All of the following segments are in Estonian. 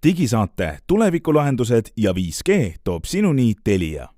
digisaate tulevikulahendused ja 5G toob sinuni Telia.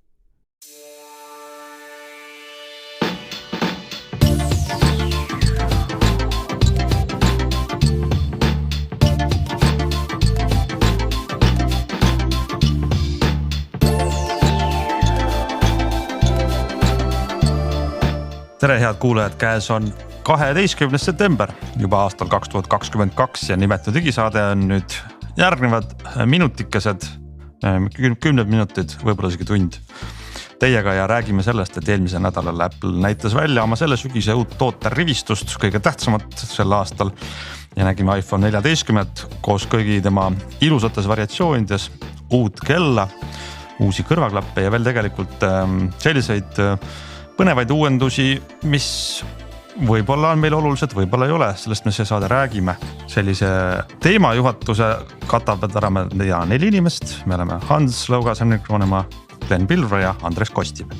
Tere head kuulajad, käes on 12. september juba aastal 2022 ja nimetu digisaade on nüüd järgnevad minutikesed, 10 minutit, võib-olla isegi tund teiega ja räägime sellest, et eelmisel nädalal Apple näitas välja oma selle sügise uut tooterivistust, kõige tähtsamat sel aastal ja nägime iPhone 14 koos kõigi tema ilusates variatsioonides, uut kella, uusi kõrvaklappe ja veel tegelikult selliseid põnevaid uuendusi, mis võib-olla on meil olulised, võib-olla ei ole, sellest me see saade räägime. Sellise teemajuhatuse katavad ära ja 4 inimest, me oleme Hans Lõugas, Henrik Roonemaa, Glen Pilvre ja Andres Kostim.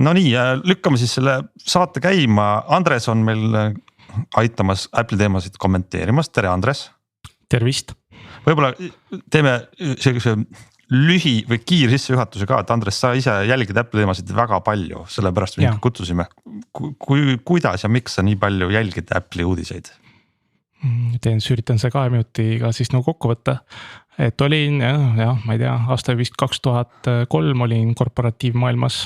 No nii, lükkame siis selle saate käima. Andres on meil aitamas Apple teemasid kommenteerimas. Tere Andres. Tervist. Võib-olla teeme sellise lühi või kiir sissejuhatuse ka, et Andres, sa ise jälgid Apple teemasid väga palju, sellepärast me kutsusime. Kuidas ja miks sa nii palju jälgid Apple'i uudiseid? Üritan see 2 minutiga siis nagu kokku võtta. Et olin, ma ei tea, aasta vist 2003 olin korporatiivmaailmas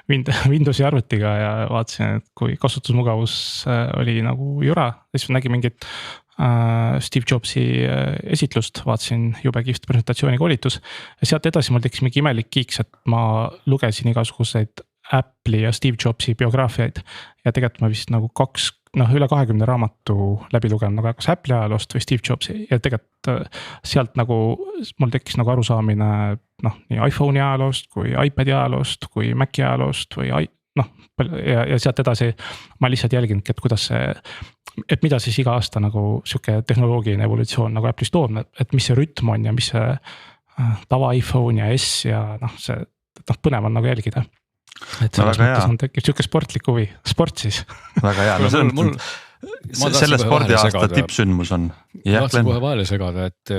Windowsi arvutiga ja vaatasin, et kui kasutusmugavus oli nagu jura, siis nägin mingit Steve Jobsi esitlust, vaatasin jube kihvt presentatsiooni koolitus ja sealt edasi mul tekkis mingi imelik kiiks, et ma lugesin igasuguseid Apple'i ja Steve Jobsi biograafiaid ja tegelikult ma vist nagu üle 20 raamatu läbi lugenud nagu kas Apple'i ajaloost või Steve Jobsi ja tegelikult sealt nagu mul tekkis nagu arusaamine nii iPhone'i ajaloost kui iPad'i ajaloost kui Maci ajaloost või ja sealt edasi ma lihtsalt jälgingi, et kuidas see, et mida siis iga aasta nagu siuke tehnoloogiline evolutsioon nagu Apple'is toob, et mis see rütm on ja mis see tava iPhone ja S ja see põnev on nagu jälgida. Et selles mõttes on tekib siuke sportlik huvi, sport siis. Väga hea, selle spordi aasta tippsündmus on. Tahtsin kohe vahele segada, et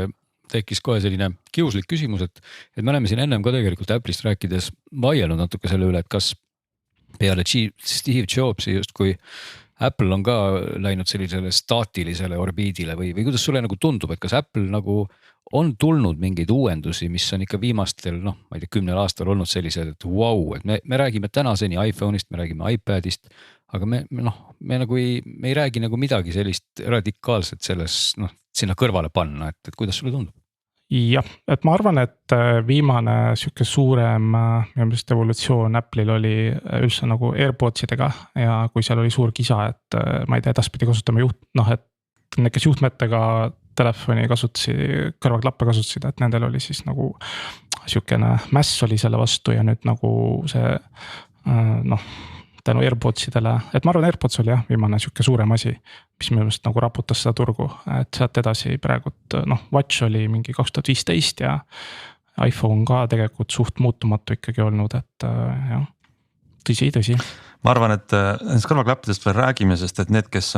tekkis kohe selline kiuslik küsimus, et me oleme siin ennem ka tegelikult Apple'ist rääkides vaielnud natuke selle üle, et kas peale Steve Jobsi just kui Apple on ka läinud sellisele staatilisele orbiidile või kuidas sulle nagu tundub, et kas Apple nagu on tulnud mingeid uuendusi, mis on ikka viimastel, ma ei tea, 10 aastal olnud sellised, et wow, et me räägime tänaseni iPhone'ist, me räägime iPad'ist, aga me ei räägi nagu midagi sellist radikaalset selles, sinna kõrvale panna, et kuidas sulle tundub? Jah, et ma arvan, et viimane siuke suurem evolutsioon Apple'il oli üldse nagu AirPodsidega ja kui seal oli suur kisa, et ma ei tea, edaspidi kasutame et need, kes juhtmetega telefoni kasutasid, kõrvaklappe kasutasid, et nendel oli siis nagu siukene mäss oli selle vastu ja nüüd nagu see tänu AirPodsidele, et ma arvan, AirPods oli viimane siuke suurem asi, mis minu meelest nagu raputas seda turgu, et sealt edasi praegult Watch oli mingi 2015 ja iPhone ka tegelikult suht muutumatu ikkagi olnud, et tõsi. Ma arvan, et nendest kõrvaklappidest veel räägime, sest et need, kes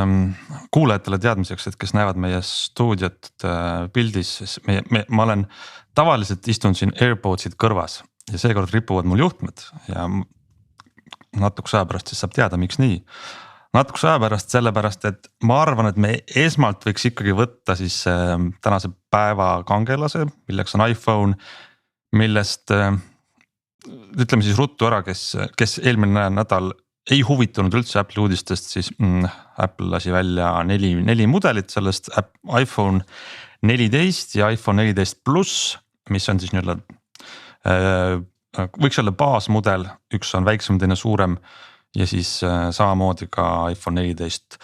kuulajatele teadmiseks, et kes näevad meie stuudiot pildis, siis ma olen tavaliselt istunud siin AirPodsid kõrvas ja seekord ripuvad mul juhtmed ja natukese aja pärast siis saab teada, miks nii. Natukese aja pärast sellepärast, et ma arvan, et me esmalt võiks ikkagi võtta siis tänase päeva kangelase, milleks on iPhone, millest ütleme siis ruttu ära, kes eelmine nädal ei huvitunud üldse Apple uudistest, siis Apple lasi välja 4 mudelit sellest iPhone 14 ja iPhone 14 Plus, mis on siis nii-öelda võiks olla baasmudel, üks on väiksem, teine suurem ja siis samamoodi ka iPhone 14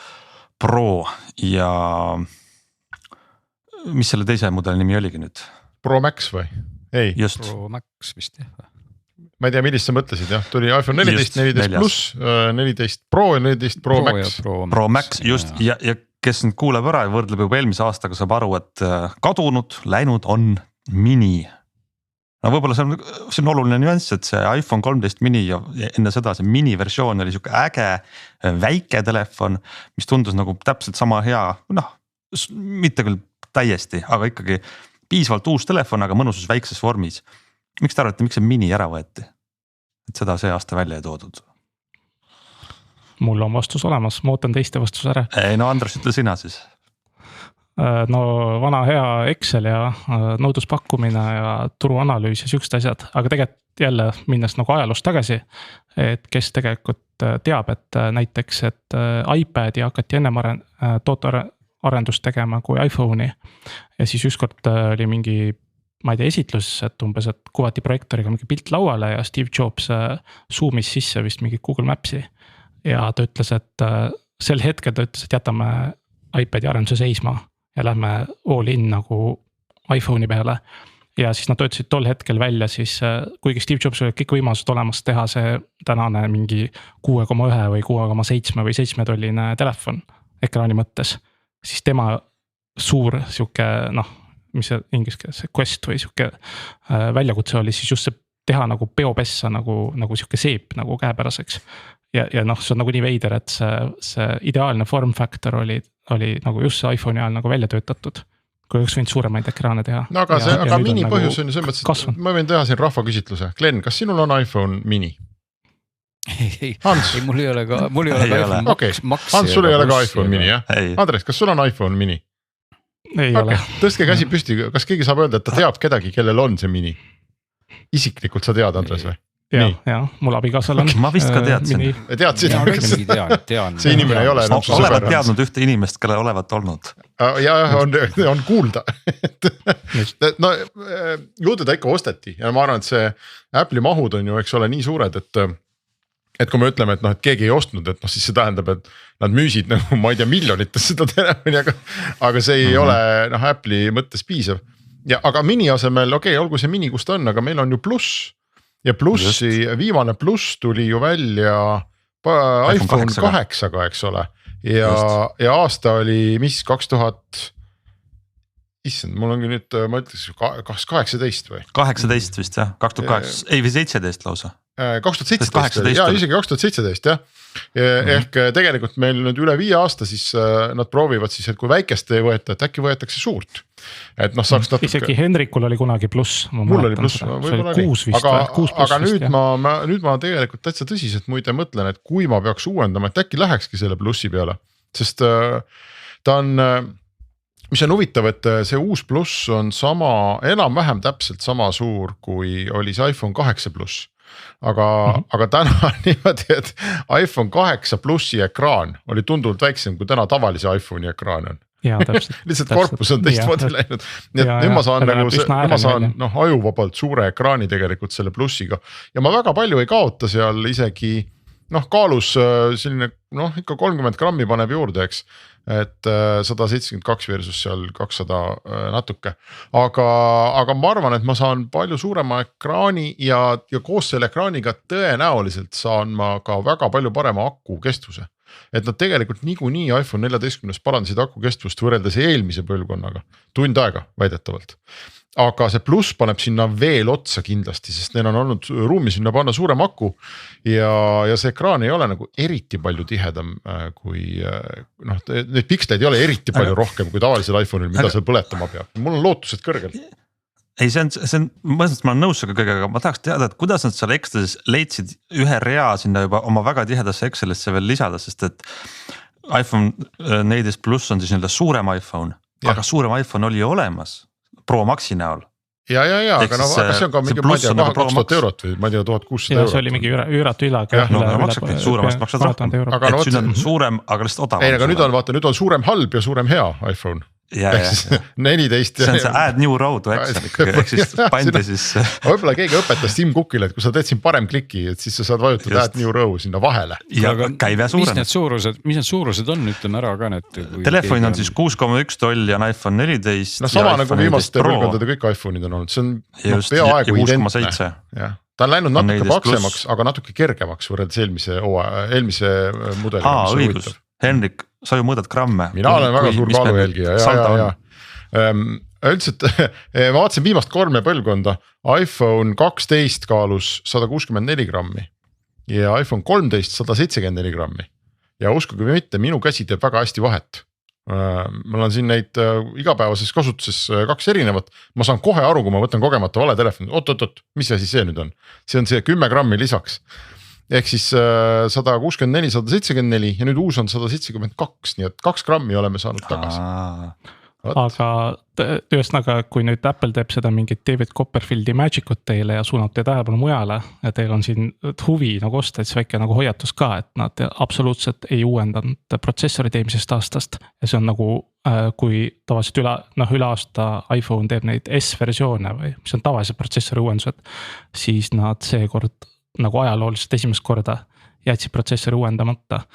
Pro ja mis selle teise mudeli nimi oligi nüüd? Pro Max või? Ei. Just. Pro Max vist jah. ma ei tea, millist sa mõtlesid jah, tuli iPhone 14, 14 pluss, 14 Pro ja 14 Pro Max. Pro Max just ja kes nüüd kuuleb ära ja võrdleb juba eelmise aastaga, saab aru, et kadunud, läinud on mini. No võib-olla see on oluline nüanss, et see iPhone 13 mini ja enne seda see mini versioon oli siuke äge väike telefon, mis tundus nagu täpselt sama hea, mitte küll täiesti, aga ikkagi piisavalt uus telefon, aga mõnusus väikses vormis. Miks te arvate, miks see mini ära võeti? Et seda see aasta välja ei toodud? Mul on vastus olemas, ma ootan teiste vastus ära. No Andres, ütle sina siis. No vana hea Excel ja nõudluspakkumine ja turuanalüüs ja siuksed asjad, aga tegelikult jälle minnes nagu ajaloos tagasi, et kes tegelikult teab, et näiteks, et iPadi hakati ennem tootearendust tegema kui iPhone'i ja siis ükskord oli mingi ma ei tea, esitlus, et umbes, et kuvati projektoriga mingi pilt lauale ja Steve Jobs zoomis sisse vist mingi Google Maps'i. Ja ta ütles, et sel hetkel ta ütles, et jätame iPadi arenduse seisma ja lähme all in nagu iPhone'i peale. Ja siis nad töötasid tol hetkel välja siis, kuigi Steve Jobs oli kõik võimalused olemas teha see tänane mingi 6,1 või 6,7 või 7-tolline telefon ekraani mõttes, siis tema suur siuke mis see inglise keeles quest või siuke väljakutse oli siis just see teha nagu peopessa nagu siuke seep nagu käepäraseks. Ja see on nagu nii veider, et see ideaalne form factor oli nagu just see iPhone'i ajal nagu välja töötatud, kui oleks võinud suuremaid ekraane teha. No aga mini põhjus on ju selles mõttes, et ma võin teha siin rahvaküsitluse. Glenn, kas sinul on iPhone mini? Hans? Ei, mul ei ole ka iPhone Max. Hans, sul ei ole ka iPhone mini, jah? Andres, kas sul on iPhone mini? Ei ole. Tõstke käsi püsti, kas keegi saab öelda, et ta teab kedagi, kellel on see mini? Isiklikult sa tead, Andres või? Ja, mul abikaasal on. Ma vist ka teadsin. Teadsin? See inimene ei ole enam su sõber. Olevat teadnud ühte inimest, kelle olevat olnud. Ja on kuulda. No juurde ta ikka osteti ja ma arvan, et see Apple'i mahud on ju, eks ole, nii suured, et kui me ütleme, et keegi ei ostnud, et siis see tähendab, et nad müüsid nagu, ma ei tea, miljonites seda telefoni, aga see ei ole Apple'i mõttes piisav. Ja aga mini asemel, olgu see mini, kus ta on, aga meil on ju pluss ja plussi, viimane pluss tuli ju välja iPhone 8-ga, eks ole. Ja aasta oli, mis 2000, issand, mul ongi nüüd, ma ütles, kas 18 või? 18 vist jah, 2008, ei või 17 lausa. 2017, ja isegi 2017 jah. Ehk tegelikult meil nüüd üle 5 aasta siis nad proovivad siis, et kui väikest ei võeta, et äkki võetakse suurt. Et saaks natuke. Isegi Henrikul oli kunagi pluss. Mul oli pluss, võib-olla oli. Aga nüüd ma tegelikult täitsa tõsiselt muide mõtlen, et kui ma peaks uuendama, et äkki lähekski selle plussi peale. Sest ta on, mis on huvitav, et see uus pluss on enam-vähem täpselt sama suur, kui oli see iPhone 8 pluss. Aga täna on niimoodi, et iPhone 8 plussi ekraan oli tunduvalt väiksem, kui täna tavalise iPhone'i ekraan on. Lihtsalt korpus on teistmoodi läinud. Nii et nüüd ma saan ajuvabalt suure ekraani tegelikult selle plussiga. Ja ma väga palju ei kaota seal isegi kaalus selline ikka 30 grammi paneb juurde, eks. Et 172 versus seal 200 natuke, aga ma arvan, et ma saan palju suurema ekraani ja koos selle ekraaniga tõenäoliselt saan ma ka väga palju parema aku kestvuse. Et nad tegelikult niikuinii iPhone 14 parandasid aku kestvust võrreldes eelmise põlvkonnaga, tund aega väidetavalt. Aga see pluss paneb sinna veel otsa kindlasti, sest neil on olnud ruumi sinna panna suurem aku ja see ekraan ei ole nagu eriti palju tihedam kui need piksleid ei ole eriti palju rohkem kui tavalisel iPhone'il, mida seal põletama peab. Mul on lootused kõrgel. Ei, see on, ma olen nõus kõigega, aga ma tahaks teada, et kuidas nad seal Excelis leidsid ühe rea sinna juba oma väga tihedasse Excelisse veel lisada, sest et iPhone 14 Plus on siis nii-öelda suurem iPhone, aga suurem iPhone oli olemas Pro Maxi näol. Ja, aga see on ka mingi, ma ei tea, 2000 eurot või ma ei tea, 1600 eurot. Ja see oli mingi üüratu ülaga. Suuremast maksad rohkem. Et nüüd on suurem, aga lihtsalt odavam. Ei, aga nüüd on suurem halb ja suurem hea iPhone. Ehk siis 14. See on see add new row to Excel ikkagi, ehk siis pandi siis. Võib-olla keegi õpetas Tim Cookile, et kui sa teed siin parem kliki, et siis sa saad vajutada add new row sinna vahele. Ja käive suurem. Mis need suurused on, ütleme ära ka need. Telefon on siis 6,1 tolli on iPhone 14. Sama nagu viimaste põlvkondade kõik iPhone'id on olnud, see on peaaegu identne. ta on läinud natuke paksemaks, aga natuke kergemaks võrreldes eelmise mudeliga. Õigus, Henrik, sa ju mõõdad gramme. Mina olen väga suur kaalujälgija ja. Üldiselt ma vaatasin viimast 3 põlvkonda, iPhone 12 kaalus 164 grammi ja iPhone 13 174 grammi ja uskuge või mitte, minu käsi teeb väga hästi vahet. Mul on siin neid igapäevases kasutuses 2 erinevat, ma saan kohe aru, kui ma võtan kogemata vale telefoni, oot, mis asi see nüüd on? See on see 10 grammi lisaks. Ehk siis 164, 174 ja nüüd uus on 172, nii et 2 grammi oleme saanud tagasi. Aga ühesõnaga, kui nüüd Apple teeb seda mingit David Copperfieldi Magicut teile ja suunab teie tähelepanu mujale ja teil on siin huvi nagu osta, et see väike nagu hoiatus ka, et nad absoluutselt ei uuendanud protsessorid eelmisest aastast ja see on nagu kui tavaliselt üle aasta iPhone teeb neid S-versioone või mis on tavalised protsessori uuendused, siis nad seekord nagu ajalooliselt esimest korda jätsid protsessori uuendamata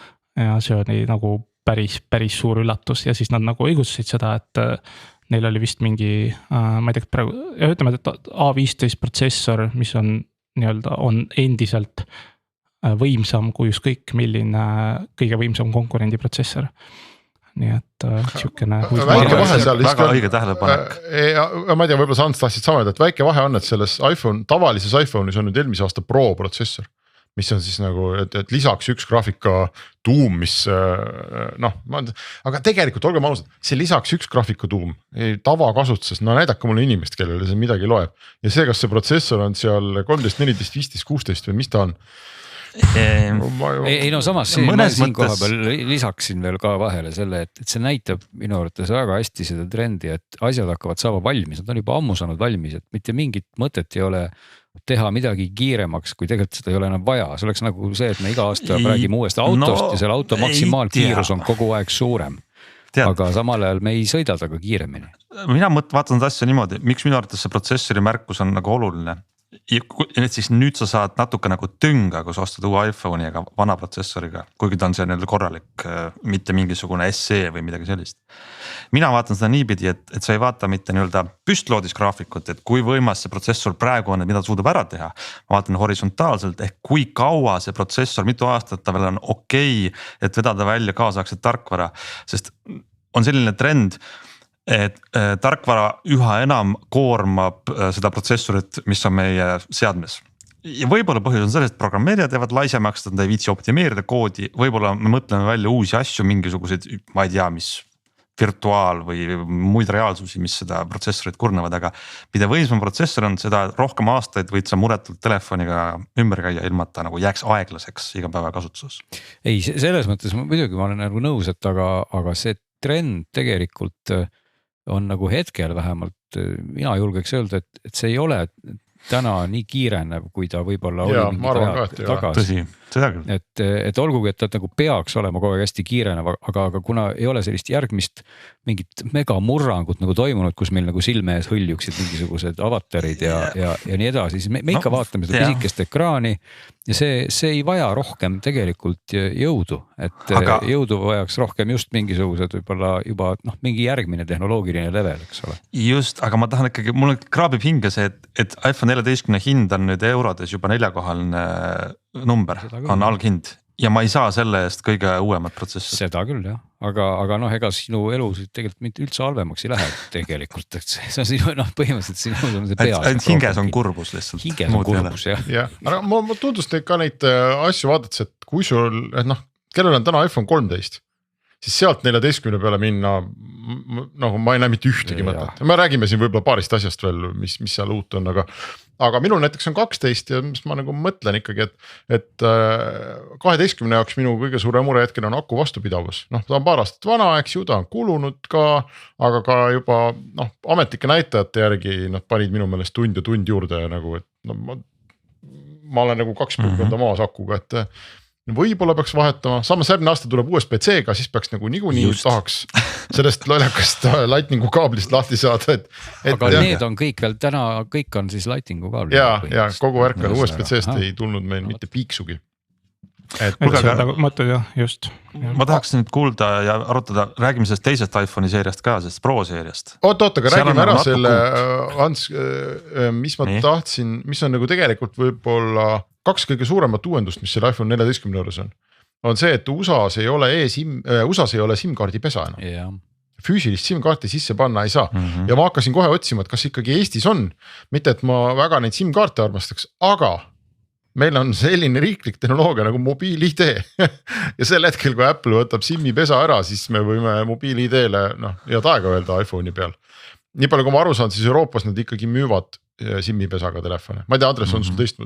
ja see oli nagu päris suur üllatus ja siis nad nagu õigustasid seda, et neil oli vist mingi, ma ei tea praegu, ütleme, et A15 protsessor, mis on nii-öelda on endiselt võimsam kui ükskõik milline kõige võimsam konkurendi protsessor. Nii et siukene väga õige tähelepanek. Ma ei tea, võib-olla sa Ants tahtsid sama, et väike vahe on, et selles tavalises iPhone'is on nüüd eelmise aasta Pro protsessor, mis on siis nagu, et lisaks üks graafika tuum, mis aga tegelikult olgem ausad, see lisaks üks graafika tuum tavakasutuses, näidake mulle inimest, kellele see midagi loeb ja see, kas see protsessor on seal 13, 14, 15, 16 või mis ta on? Ei no samas siin koha peal lisaksin veel ka vahele selle, et see näitab minu arvates väga hästi seda trendi, et asjad hakkavad saama valmis, nad on juba ammu saanud valmis, et mitte mingit mõtet ei ole teha midagi kiiremaks, kui tegelikult seda ei ole enam vaja. See oleks nagu see, et me iga aasta räägime uuesti autost ja selle auto maksimaalkiirus on kogu aeg suurem. Aga samal ajal me ei sõida taga kiiremini. Mina vaatan seda asja niimoodi, miks minu arvates see protsessori märkus on nagu oluline. Ja siis nüüd sa saad natuke nagu tünga, kui sa ostad uue iPhone'i ega vana protsessoriga, kuigi ta on see korralik, mitte mingisugune SE või midagi sellist. Mina vaatan seda niipidi, et sa ei vaata mitte nii-öelda püstloodis graafikut, et kui võimas see protsessor praegu on, et mida ta suudab ära teha. Ma vaatan horisontaalselt ehk kui kaua see protsessor, mitu aastat ta veel on okei, et vedada välja kaasaegset tarkvara, sest on selline trend, et tarkvara üha enam koormab seda protsessorit, mis on meie seadmes. Ja võib-olla põhjus on selles, et programmeerijad teevad laisemaks, nad ei viitsi optimeerida koodi, võib-olla me mõtleme välja uusi asju, mingisuguseid, ma ei tea, mis virtuaal või muid reaalsusi, mis seda protsessorit kurnavad, aga mida võimsam protsessor on, seda rohkem aastaid võid sa muretult telefoniga ümber käia, ilma et ta nagu jääks aeglaseks igapäeva kasutuses. Ei, selles mõttes muidugi ma olen nagu nõus, et aga see trend tegelikult on nagu hetkel vähemalt, mina julgeks öelda, et see ei ole täna nii kiirenev, kui ta võib-olla oli mingid ajad tagasi. Et olgugi, et ta nagu peaks olema kogu aeg hästi kiirenev, aga kuna ei ole sellist järgmist mingit megamurrangut nagu toimunud, kus meil nagu silme ees hõljuksid mingisugused avatarid ja nii edasi, siis me ikka vaatame seda pisikest ekraani ja see ei vaja rohkem tegelikult jõudu, et jõudu vajaks rohkem just mingisugused võib-olla juba mingi järgmine tehnoloogiline level, eks ole. Just, aga ma tahan ikkagi, mul kraabib hinge see, et iPhone 14 hind on nüüd eurodes juba 4-kohaline number, on alghind ja ma ei saa selle eest kõige uuemat protsessi. Seda küll jah, aga ega sinu elu tegelikult mitte üldse halvemaks ei lähe tegelikult, et see on sinu, põhimõtteliselt sinu on see peas. Et hinges on kurbus lihtsalt. Hinges on kurbus jah. Aga ma tutvust ka neid asju vaadates, et kui sul, kellel on täna iPhone 13, siis sealt 14 peale minna, ma ei näe mitte ühtegi mõtet. Me räägime siin võib-olla paarist asjast veel, mis seal uut on, aga minul näiteks on 12 ja mis ma nagu mõtlen ikkagi, et 12 jaoks minu kõige suure mure hetkel on aku vastupidavus. Ta on paar aastat vana, eks ju, ta on kulunud ka, aga ka juba ametlike näitajate järgi nad panid minu meelest tund juurde ja nagu, et ma olen nagu 2 põlvkonda maas akuga, et võib-olla peaks vahetama, samas järgmine aasta tuleb USB-C-ga, siis peaks nagu niikuinii tahaks sellest lollakast lightningu kaablist lahti saada. Aga need on kõik veel täna, kõik on siis lightningu kaabli. Ja kogu värk on USB-C-st ei tulnud meil mitte piiksugi. mõtled jah, just. Ma tahaks nüüd kuulda ja arutada, räägime sellest teisest iPhone'i seeriast ka, sellest Pro seeriast. Oota, aga räägime ära selle, Ants, mis ma tahtsin, mis on nagu tegelikult võib-olla 2 kõige suuremat uuendust, mis selle iPhone 14 juures on see, et USA's ei ole SIM-kaardi pesa enam. Yeah. Füüsilist SIM-kaarti sisse panna ei saa ja ma hakkasin kohe otsima, et kas ikkagi Eestis on, mitte et ma väga neid SIM-kaarte armastaks, aga meil on selline riiklik tehnoloogia nagu mobiil-ID ja sel hetkel, kui Apple võtab SIM-i pesa ära, siis me võime mobiil-ID-le head aega öelda iPhone'i peal. Nii palju kui ma aru saan, siis Euroopas nad ikkagi müüvad SIM-i pesaga telefone. Ma ei tea, Andres on sul teist.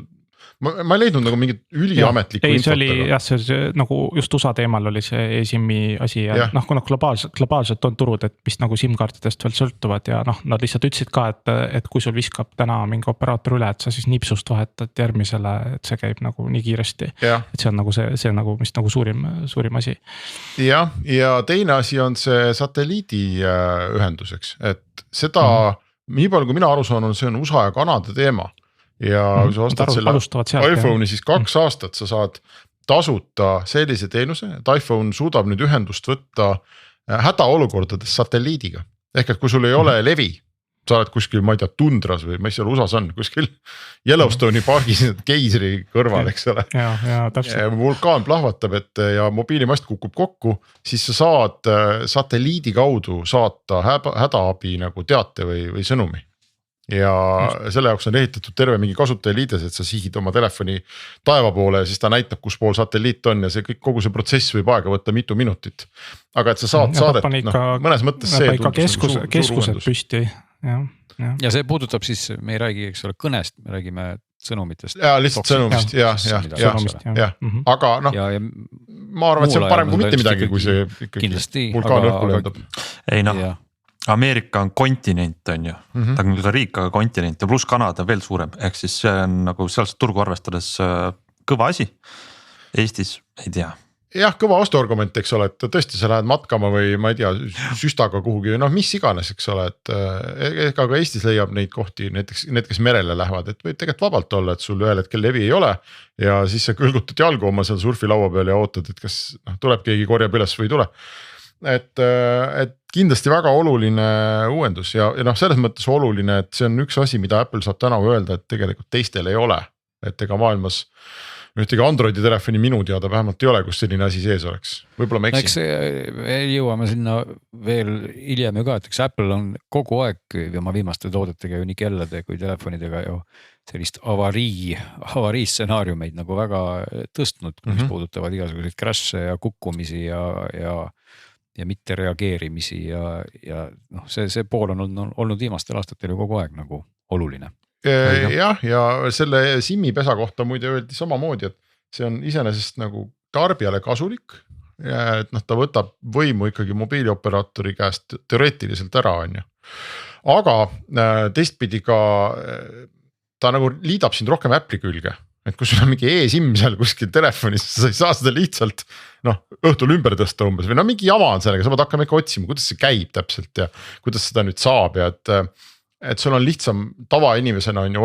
Ma ei leidnud nagu mingit üliametlikku infot. See oli jah, see nagu just USA teemal oli see eSIM-i asi ja kuna globaalselt on turud, et mis nagu SIM-kaartidest veel sõltuvad ja nad lihtsalt ütlesid ka, et kui sul viskab täna mingi operaator üle, et sa siis nipsust vahetad järgmisele, et see käib nagu nii kiiresti. Et see on nagu see nagu, mis nagu suurim asi. Ja teine asi on see satelliidi ühenduseks, et seda nii palju kui mina aru saan, see on USA ja Kanada teema. Ja kui sa ostad selle iPhone'i, siis 2 aastat sa saad tasuta sellise teenuse, et iPhone suudab nüüd ühendust võtta hädaolukordades satelliidiga. Ehk et kui sul ei ole levi, sa oled kuskil, ma ei tea, tundras või mis seal USA's on, kuskil Yellowstone'i pargis keisri kõrval, eks ole. Vulkaan plahvatab, et ja mobiilimast kukub kokku, siis sa saad satelliidi kaudu saata hädaabi nagu teate või sõnumi. Ja selle jaoks on ehitatud terve mingi kasutajaliides, et sa sihid oma telefoni taeva poole ja siis ta näitab, kus pool satelliit on ja see kogu see protsess võib aega võtta mitu minutit. Aga et sa saad saadet, mõnes mõttes see keskused püsti. Ja see puudutab siis, me ei räägi, eks ole, kõnest, me räägime sõnumitest. Ja lihtsalt sõnumist, jah. Aga ma arvan, et see on parem kui mitte midagi, kui see ikkagi vulkaan õhku lendab. Ei Ameerika on kontinent on ju, ta on küll ka riik, aga kontinent ja pluss Kanada veel suurem, ehk siis see on nagu sealset turgu arvestades kõva asi. Eestis ei tea. Jah, kõva ostuargument, eks ole, et tõesti sa lähed matkama või ma ei tea, süstaga kuhugi, mis iganes, eks ole, et ega ka Eestis leiab neid kohti, näiteks need, kes merele lähevad, et võib tegelikult vabalt olla, et sul ühel hetkel levi ei ole ja siis sa kõlgutad jalgu oma seal surfilaua peal ja ootad, et kas tuleb keegi korjab üles või ei tule. Et kindlasti väga oluline uuendus ja selles mõttes oluline, et see on üks asi, mida Apple saab täna öelda, et tegelikult teistel ei ole, et ega maailmas ühtegi Androidi telefoni minu teada vähemalt ei ole, kus selline asi sees oleks, võib-olla ma eksin. Eks jõuame sinna veel hiljem ju ka, et eks Apple on kogu aeg oma viimaste toodetega ju nii kellade kui telefonidega ju sellist avarii stsenaariumeid nagu väga tõstnud, mis puudutavad igasuguseid crash'e ja kukkumisi ja mitte reageerimisi ja see pool on olnud viimastel aastatel ju kogu aeg nagu oluline. Jah, ja selle SIM-i pesa kohta muide öeldi samamoodi, et see on iseenesest nagu tarbijale kasulik, et ta võtab võimu ikkagi mobiilioperaatori käest teoreetiliselt ära on ju. Aga teistpidi ka ta nagu liidab sind rohkem Apple'i külge. Et kui sul on mingi e-SIM seal kuskil telefonis, sa ei saa seda lihtsalt õhtul ümber tõsta umbes või mingi jama on sellega, sa pead hakkama ikka otsima, kuidas see käib täpselt ja kuidas seda nüüd saab ja et sul on lihtsam tavainimesena on ju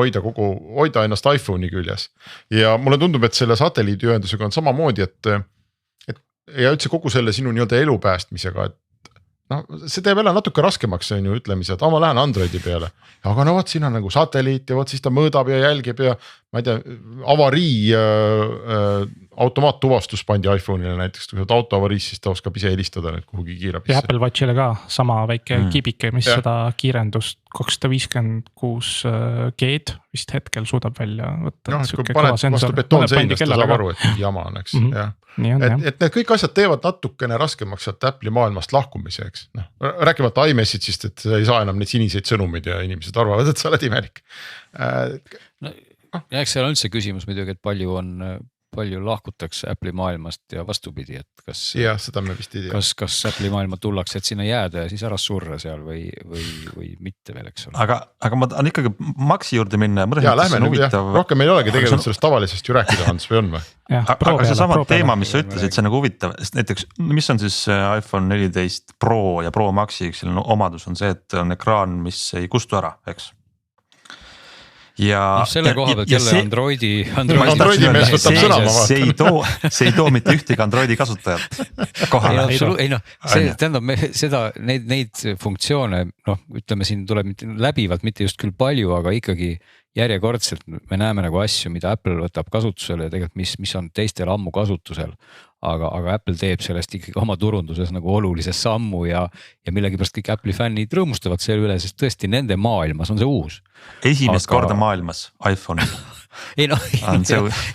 hoida ennast iPhone'i küljes. Ja mulle tundub, et selle satelliidiühendusega on samamoodi, et ja üldse kogu selle sinu nii-öelda elu päästmisega, et see teeb jälle natuke raskemaks on ju ütlemise, et ma lähen Androidi peale. Aga võt siin on nagu satelliit ja võt siis ta mõõdab ja jälgib ja ma ei tea, avarii automaattuvastus pandi iPhone'ile näiteks, kui saad auto avariis, siis ta oskab ise helistada nüüd kuhugi kiirabisse. Ja Apple Watchile ka sama väike kibike, mis seda kiirendust 256 G-d vist hetkel suudab välja võtta. Kui paned vastu betoonseinast, ta saab aru, et jama on, eks. Et need kõik asjad teevad natukene raskemaks sealt Apple'i maailmast lahkumise, eks. Rääkimata iMessage'ist, et sa ei saa enam neid siniseid sõnumeid ja inimesed arvavad, et sa oled imelik. Ja eks seal on üldse küsimus muidugi, et palju lahkutakse Apple'i maailmast ja vastupidi, et kas Apple'i maailma tullakse, et sinna jääda ja siis ära surra seal või mitte veel, eks ole. Aga ma tahan ikkagi Maxi juurde minna. Ja lähme nüüd jah, rohkem meil ei olegi tegelikult sellest tavalisest ju rääkida, Hans, või on või? Aga see sama teema, mis sa ütlesid, see nagu huvitav, näiteks mis on siis iPhone 14 Pro ja Pro Maxi üks omadus on see, et on ekraan, mis ei kustu ära, eks. ja selle koha pealt jälle Androidi mees võtab sõna, ma vaatan. See ei too mitte ühtegi Androidi kasutajat kohale. Ei noh, see tähendab seda, neid funktsioone, noh, ütleme siin tuleb läbivalt, mitte just küll palju, aga ikkagi järjekordselt me näeme nagu asju, mida Apple võtab kasutusele ja tegelikult mis on teistel ammu kasutusel. Aga Apple teeb sellest ikkagi oma turunduses nagu olulise sammu ja millegipärast kõik Apple'i fännid rõõmustavad selle üle, sest tõesti nende maailmas on see uus. Esimest korda maailmas iPhone. Ei noh,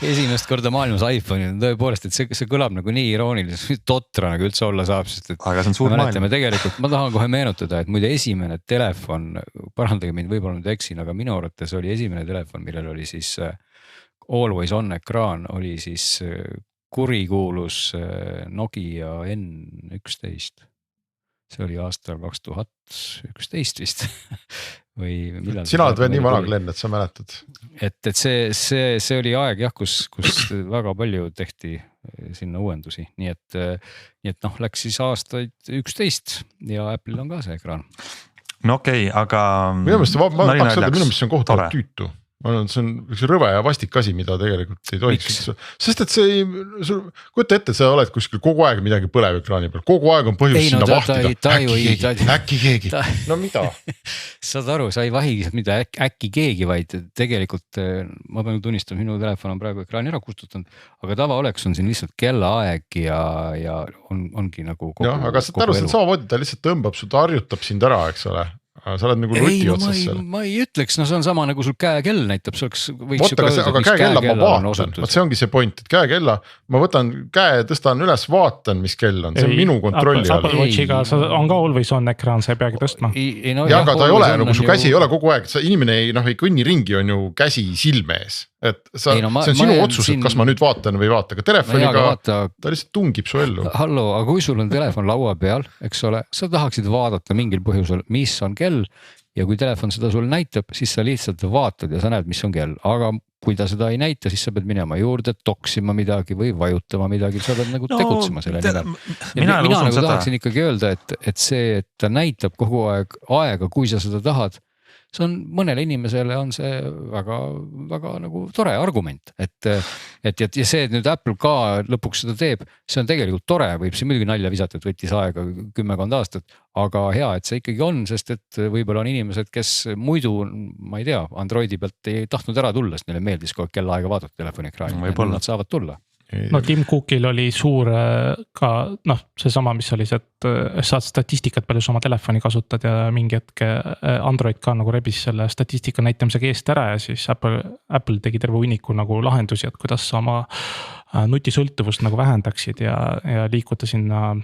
esimest korda maailmas iPhone'i on tõepoolest, et see kõlab nagu nii irooniliselt, totra nagu üldse olla saab, sest et aga see on suur maailm. Tegelikult ma tahan kohe meenutada, et muide esimene telefon, parandage mind, võib-olla nüüd eksin, aga minu arvates oli esimene telefon, millel oli siis always on ekraan, oli siis kurikuulus Nokia N11. See oli aastal 2011 vist või millal. Sina oled veel nii vana, Glenn, et sa mäletad. Et see oli aeg jah, kus väga palju tehti sinna uuendusi, nii et noh, läks siis aastaid 11 ja Apple'il on ka see ekraan. No okei, aga minu meelest see on kohutavalt tüütu. See on üks rõve ja vastik asi, mida tegelikult ei tohiks. Sest et see kujuta ette, sa oled kuskil kogu aeg midagi põlev ekraani peal, kogu aeg on põhjus sinna vahtida. Äkki keegi, no mida? Saad aru, sa ei vahi mida äkki keegi, vaid tegelikult ma pean tunnistama, minu telefon on praegu ekraani ära kustutanud, aga tavaoleks on siin lihtsalt kellaaeg ja ongi nagu kogu elu. Aga saad aru, see on samamoodi, ta lihtsalt tõmbab, ta harjutab sind ära, eks ole. Sa oled nagu ruti otsas seal. Ma ei ütleks, no see on sama nagu sul käekell näitab, aga käekella ma vaatan, see ongi see point, et käekella, ma võtan käe, tõstan üles, vaatan, mis kell on, see on minu kontrolli all. Apple Watchiga on ka always on ekraan, sa ei peagi tõstma. Ja aga ta ei ole, nagu su käsi ei ole kogu aeg, inimene ei kõnni ringi, on ju käsi silme ees. Et see on sinu otsus, et kas ma nüüd vaatan või vaata, aga telefoniga ta lihtsalt tungib su ellu. Hallo, aga kui sul on telefon laua peal, eks ole, sa tahaksid vaadata mingil põhjusel, mis on kell ja kui telefon seda sul näitab, siis sa lihtsalt vaatad ja sa näed, mis on kell, aga kui ta seda ei näita, siis sa pead minema juurde toksima midagi või vajutama midagi, sa pead nagu tegutsema selle nimel. Mina nagu tahaksin ikkagi öelda, et see, et ta näitab kogu aeg aega, kui sa seda tahad, see on mõnele inimesele on see väga, väga nagu tore argument, et see, et nüüd Apple ka lõpuks seda teeb, see on tegelikult tore, võib siin muidugi nalja visata, et võttis aega 10 aastat, aga hea, et see ikkagi on, sest et võib-olla on inimesed, kes muidu, ma ei tea, Androidi pealt ei tahtnud ära tulla, sest neile meeldis kogu aeg kellaaega vaadata telefonikraani, nad saavad tulla. No Tim Cookil oli suur ka seesama, mis oli see, et saad statistikat palju sa oma telefoni kasutad ja mingi hetk Android ka nagu rebis selle statistika näitamisega eest ära ja siis Apple tegi terve hunniku nagu lahendusi, et kuidas sa oma nutisõltuvust nagu vähendaksid ja liikuda sinna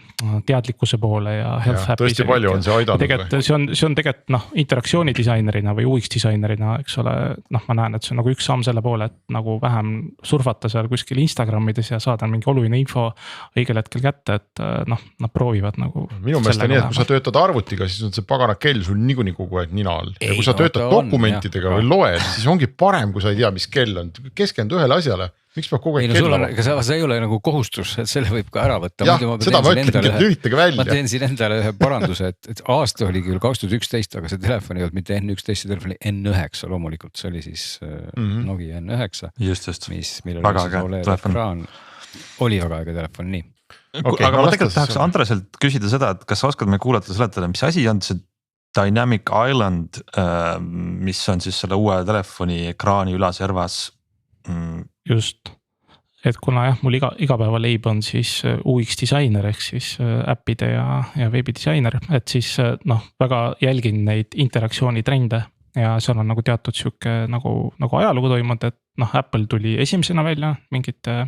teadlikkuse poole ja health app'is. Tõesti palju on see aidanud. See on tegelikult interaktsiooni disainerina või UX disainerina, eks ole, ma näen, et see on nagu üks samm selle poole, et nagu vähem surfata seal kuskil Instagramides ja saada mingi oluline info õigel hetkel kätte, et nad proovivad nagu. Minu meelest on nii, et kui sa töötad arvutiga, siis on see pagana kell sul niikuinii kogu aeg nina all. Ja kui sa töötad dokumentidega või loed, siis ongi parem, kui sa ei tea, mis kell on. Keskendu ühele asjale. Miks peab kogu aeg kellama? See ei ole nagu kohustus, et selle võib ka ära võtta. Jah, seda ma ütlengi, et lülitage välja. Ma teen siin endale ühe paranduse, et aasta oli küll 2011, aga see telefon ei olnud mitte N11, see telefon oli N9 loomulikult, see oli siis Nokia N9. Just. Millel oli ekraan. Oli väga aega telefon, nii. Aga ma tegelikult tahaks Andreselt küsida seda, et kas sa oskad me kuulata seletada, mis asi on see Dynamic Island, mis on siis selle uue telefoni ekraani ülaservas? Just, et kuna mul igapäevaleib on siis UX disainer ehk siis äppide ja veebidisainer, et siis väga jälgin neid interaktsioonitrende ja seal on nagu teatud sihuke nagu ajalugu toimunud, et Apple tuli esimesena välja mingite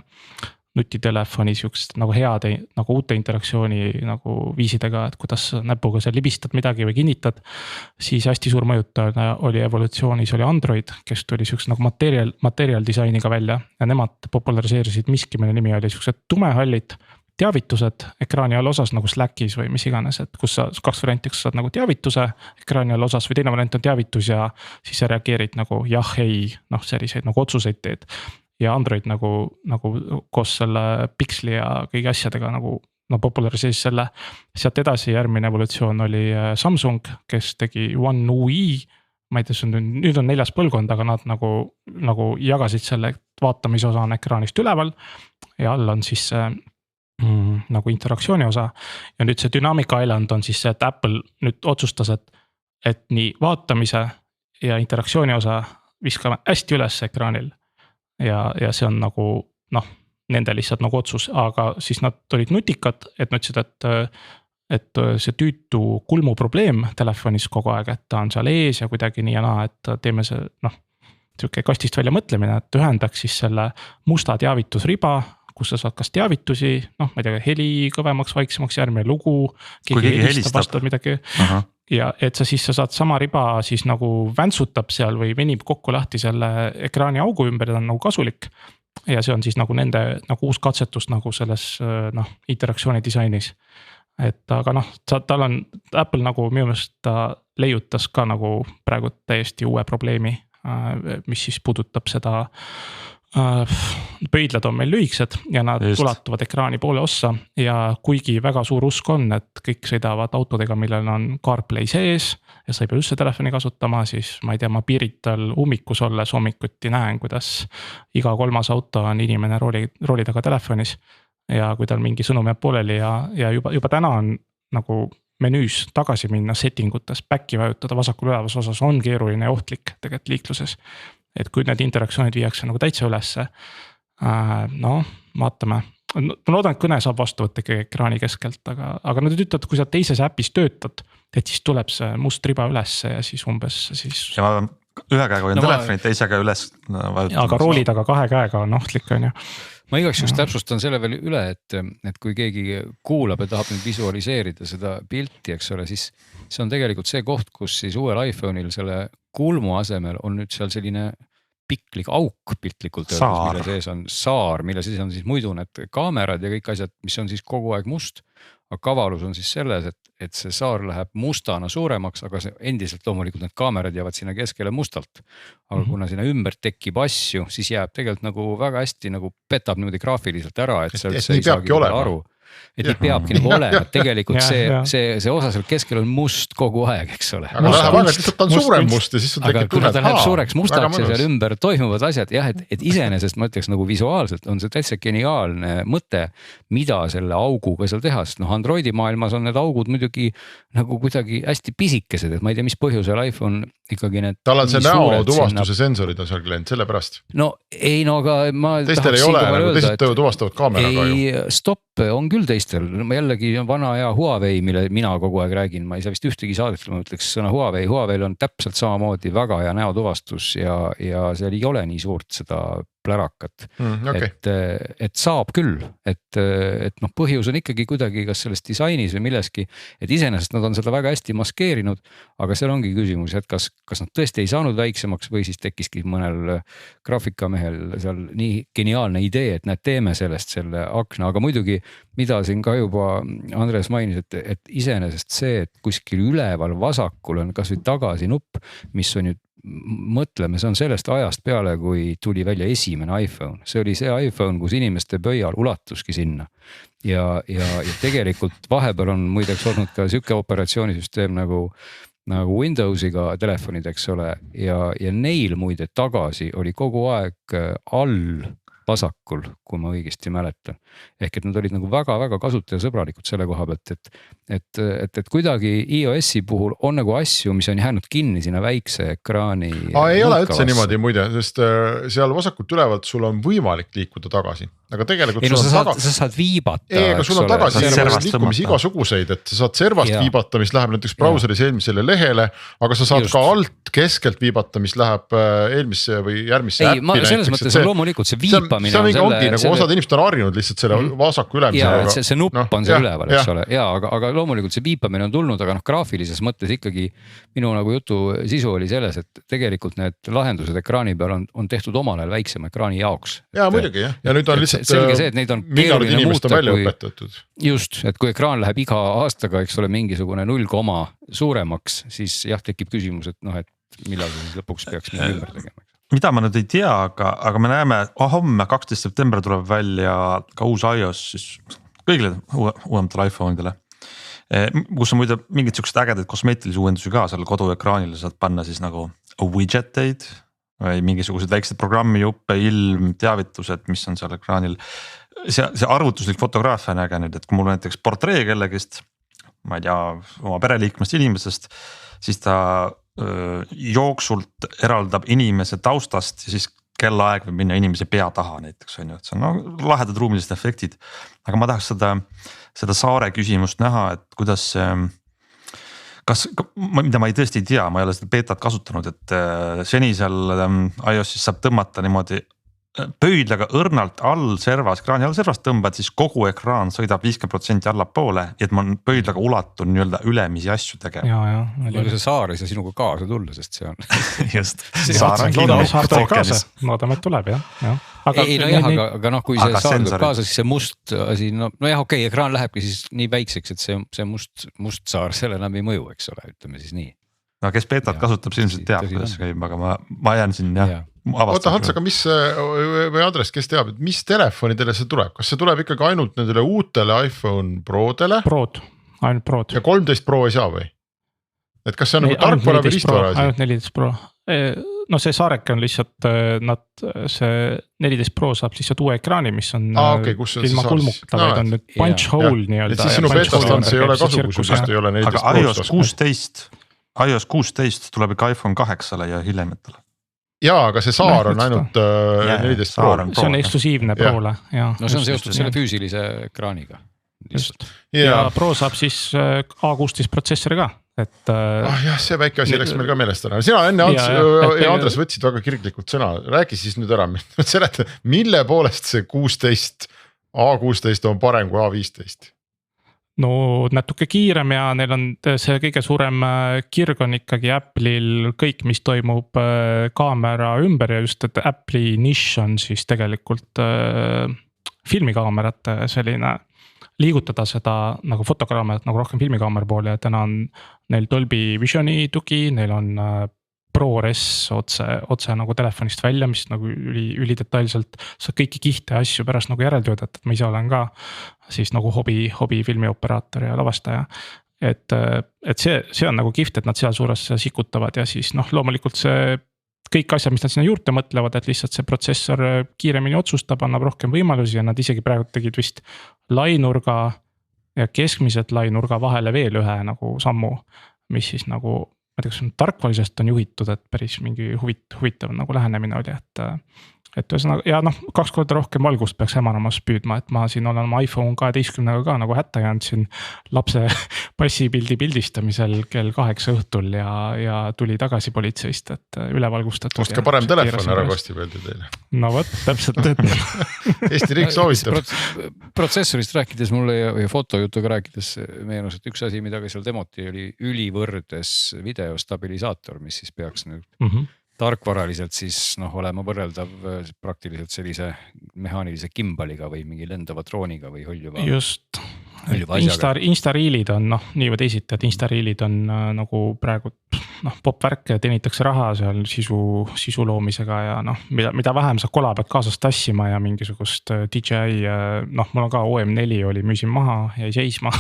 nutitelefoni siukest nagu heade nagu uute interaktsiooni nagu viisidega, et kuidas näpuga seal libistad midagi või kinnitad, siis hästi suur mõjutaja oli evolutsioonis oli Android, kes tuli siukest nagu material disainiga välja ja nemad populariseerisid miski, mille nimi oli siuksed tumehallid teavitused ekraani all osas nagu Slackis või mis iganes, et kus sa kaks varianti, kus saad nagu teavituse ekraani all osas või teine variant on teavitus ja siis sa reageerid nagu jah, ei, selliseid nagu otsuseid teed. Ja Android nagu koos selle Pixli ja kõigi asjadega nagu populariseeris selle. Sealt edasi järgmine evolutsioon oli Samsung, kes tegi One UI ma ei tea, see on nüüd on 4. põlvkond, aga nad nagu jagasid selle, et vaatamise osa on ekraanist üleval. Ja all on siis nagu interaktsiooni osa. Ja nüüd see Dynamic Island on siis see, et Apple nüüd otsustas, et nii vaatamise ja interaktsiooni osa viskame hästi üles ekraanil. Ja see on nagu nende lihtsalt nagu otsus, aga siis nad olid nutikad, et nad ütlesid, et see tüütu kulmu probleem telefonis kogu aeg, et ta on seal ees ja kuidagi nii ja naa, et teeme see siuke kastist välja mõtlemine, et ühendaks siis selle musta teavitusriba, kus sa saad kas teavitusi, ma ei tea, heli kõvemaks, vaiksemaks, järgmine lugu, keegi helistab, vastab midagi. Ja et sa saad sama riba siis nagu väntsutab seal või venib kokku lahti selle ekraani augu ümber, ta on nagu kasulik. Ja see on siis nagu nende nagu uus katsetus nagu selles interaktsiooni disainis. Et aga tal on Apple nagu minu meelest ta leiutas ka nagu praegu täiesti uue probleemi, mis siis puudutab seda pöidlad on meil lühiksed ja nad ulatuvad ekraani poole ossa ja kuigi väga suur usk on, et kõik sõidavad autodega, millel on CarPlay sees ja sa ei pea üldse telefoni kasutama, siis ma ei tea, ma Pirital ummikus olles hommikuti näen, kuidas iga 3. auto on inimene rooli taga telefonis ja kui tal mingi sõnum jääb pooleli ja juba täna on nagu menüüs tagasi minna settingutes, back'i vajutada vasakul ülevas osas on keeruline ja ohtlik tegelikult liikluses. Et kui need interaktsioonid viiakse nagu täitsa ülesse, vaatame. Ma loodan, et kõne saab vastu võtta ekraani keskelt, aga nad ütlevad, kui sa teises äpis töötad, et siis tuleb see must riba ülesse ja siis umbes siis. Ja ma ühe käega hoian telefonit, teisega üles. Aga rooli taga 2 käega on ohtlik, on ju. Ma igaks juhul täpsustan selle veel üle, et kui keegi kuulab ja tahab nüüd visualiseerida seda pilti, eks ole, siis see on tegelikult see koht, kus siis uuel iPhone'il selle kulmu asemel on nüüd seal selline piklik auk piltlikult öeldes, mille sees on saar, mille sees on siis muidu need kaamerad ja kõik asjad, mis on siis kogu aeg must. Aga kavalus on siis selles, et see saar läheb mustana suuremaks, aga see endiselt loomulikult need kaamerad jäävad sinna keskele mustalt. Aga kuna sinna ümber tekib asju, siis jääb tegelikult nagu väga hästi nagu petab niimoodi graafiliselt ära, et see ei saagi aru. Et nii peabki nagu olema, et tegelikult see osa seal keskel on must kogu aeg, eks ole. Aga läheb aega, et ta on suurem must ja siis on tekib tunne, et ta läheb suureks mustaks ja seal ümber toimuvad asjad. Jah, et iseenesest ma ütleks nagu visuaalselt on see täitsa geniaalne mõte, mida selle auguga seal teha. Sest Androidi maailmas on need augud muidugi nagu kuidagi hästi pisikesed, et ma ei tea, mis põhjusel iPhone ikkagi need. Tal on see näo tuvastuse sensorid on seal klient, selle pärast. No ei, aga ma teistel ei ole, nagu teised tuvastavad kaameraga ju. Ei, stopp on küll teistel, ma jällegi vana hea Huawei, mille mina kogu aeg räägin, ma ei saa vist ühtegi saadet, ma ütleks sõna Huawei'l on täpselt samamoodi väga hea näotuvastus ja seal ei ole nii suurt seda plärakat, et saab küll, et põhjus on ikkagi kuidagi kas selles disainis või milleski, et iseenesest nad on seda väga hästi maskeerinud, aga seal ongi küsimus, et kas nad tõesti ei saanud väiksemaks või siis tekkiski mõnel graafikamehel seal nii geniaalne idee, et näed, teeme sellest selle akna, aga muidugi mida siin ka juba Andres mainis, et iseenesest see, et kuskil üleval vasakul on kas või tagasi nupp, mis on nüüd mõtleme, see on sellest ajast peale, kui tuli välja esimene iPhone. See oli see iPhone, kus inimeste pöial ulatuski sinna. Ja tegelikult vahepeal on muideks olnud ka siuke operatsioonisüsteem nagu Windowsiga telefonid, eks ole. Ja neil muide tagasi oli kogu aeg all vasakul, kui ma õigesti mäletan. Ehk et nad olid nagu väga-väga kasutajasõbralikud selle koha pealt, et kuidagi iOS-i puhul on nagu asju, mis on jäänud kinni sinna väikse ekraani. Ei ole üldse niimoodi muide, sest seal vasakult ülevalt sul on võimalik liikuda tagasi. Aga tegelikult sa saad viibata. Aga sul on tagasi liikumisi igasuguseid, et sa saad servast viibata, mis läheb näiteks brauseris eelmisele lehele, aga sa saad ka alt keskelt viibata, mis läheb eelmisse või järgmisse äppi. Ei, selles mõttes on loomulikult see viipamine. See on mingi ongi, nagu osad inimesed on harjunud lihtsalt selle vasaku ülemisega. Ja, see nupp on see üleval, eks ole. Ja, aga loomulikult see viipamine on tulnud, aga graafilises mõttes ikkagi minu nagu jutu sisu oli selles, et tegelikult need lahendused ekraani peal on tehtud omal ajal väiksema ekraani jaoks. Ja muidugi, jah. Ja nüüd on lihtsalt selge see, et neid on keeruline muuta, just, et kui ekraan läheb iga aastaga, eks ole, mingisugune 0, suuremaks, siis jah, tekib küsimus, et et millal siis lõpuks peaks mingi ümber tegema. Mida ma nüüd ei tea, aga me näeme, homme 12. september tuleb välja ka uus iOS siis kõigile uuematele iPhone'idele. kus on muide mingid siuksed ägedad kosmeetilisi uuendusi ka seal koduekraanile saad panna siis nagu widget eid või mingisugused väiksed programmijuppe, ilm, teavitused, mis on seal ekraanil. See arvutuslik fotograafia on äge nüüd, et kui mul näiteks portree kellegist, ma ei tea, oma pereliikmest inimesest, siis ta jooksult eraldab inimese taustast ja siis kellaaeg võib minna inimese pea taha näiteks on ju, et see on lahedad ruumilised efektid. Aga ma tahaks seda saare küsimust näha, et kuidas mida ma tõesti ei tea, ma ei ole seda beetat kasutanud, et seni seal iOSis saab tõmmata niimoodi pöidlaga õrnalt all servas, ekraani all servas tõmbad, siis kogu ekraan sõidab 50% allapoole, et ma pöidlaga ulatun nii-öelda ülemisi asju tegema. Aga see saar ei saa sinuga kaasa tulla, sest see on just. Loodame, et tuleb jah. Aga noh, kui see saar tuleb kaasa, siis see must asi, no jah, okei, ekraan lähebki siis nii väikseks, et see must saar selle enam ei mõju, eks ole, ütleme siis nii. No kes beetat kasutab, see ilmselt teab, kuidas käib, aga ma jään siin jah. Oota Hans, aga või Andres, kes teab, et mis telefonidele see tuleb, kas see tuleb ikkagi ainult nendele uutele iPhone Prodele? Ainult Prod. Ja 13 Pro ei saa või? Et kas see on nagu tarkvara või riistvara asi? Ainult 14 Pro. No see saareke on lihtsalt, see 14 Pro saab lihtsalt uue ekraani, mis on ilma kulmukta, vaid on nüüd punch hole nii-öelda. Et siis sinu betast on see ei ole kasu, kui sest ei ole 14 Pro. Aga iOS 16 tuleb ikka iPhone 8-le ja hiljemetele. Jaa, aga see saar on ainult 14 Pro. See on eksklusiivne Prole. No see on seotud selle füüsilise ekraaniga. Just. Ja Pro saab siis A16 protsessori ka. Jah, see väike asi läks meil ka meelest ära. Sina enne ja Andres võtsid väga kirglikult sõna. Räägi siis nüüd ära, mille poolest see A16 on parem kui A15? No natuke kiirem ja neil on see kõige suurem kirg on ikkagi Apple'il kõik, mis toimub kaamera ümber ja just, et Apple'i nišš on siis tegelikult filmikaamerate selline liigutada seda nagu fotokaamerat nagu rohkem filmikaamera poole ja täna on neil Dolby Visioni tugi, neil on ProRes otse nagu telefonist välja, mis nagu ülidetailselt saab kõiki kihte ja asju pärast nagu järeltöödata, et ma ise olen ka siis nagu hobi filmioperaator ja lavastaja. Et see on nagu kihvt, et nad seal suures sikutavad ja siis loomulikult see kõik asjad, mis nad sinna juurde mõtlevad, et lihtsalt see protsessor kiiremini otsustab, annab rohkem võimalusi ja nad isegi praegu tegid vist lainurga ja keskmiselt lainurga vahele veel ühe nagu sammu, mis siis nagu ma ei tea, kas on tarkvalisest on juhitud, et päris mingi huvitav nagu lähenemine oli, et ühesõnaga ja 2 korda rohkem valgust peaks hämaramas püüdma, et ma siin olen oma iPhone 12 ka nagu hätta jäänud siin lapse passipildi pildistamisel kell 8 õhtul ja tuli tagasi politseist, et ülevalgustatud. Ostke parem telefon ära kostipildi teile. No võt, täpselt Eesti riik soovitab. Protsessorist rääkides mulle ja fotojutuga rääkides meenus, et üks asi, mida ka seal demoti oli ülivõrdes videostabilisaator, mis siis peaks nüüd tarkvaraliselt siis olema võrreldav praktiliselt sellise mehaanilise kimbaliga või mingi lendava drooniga või hõljuva. Just, Instareelid on nii või teisiti, et Instareelid on nagu praegu pop värk ja teenitakse raha seal sisu loomisega ja mida vähem sa kola pead kaasas tassima ja mingisugust DJI, mul on ka OM4 oli, müüsin maha, jäi seisma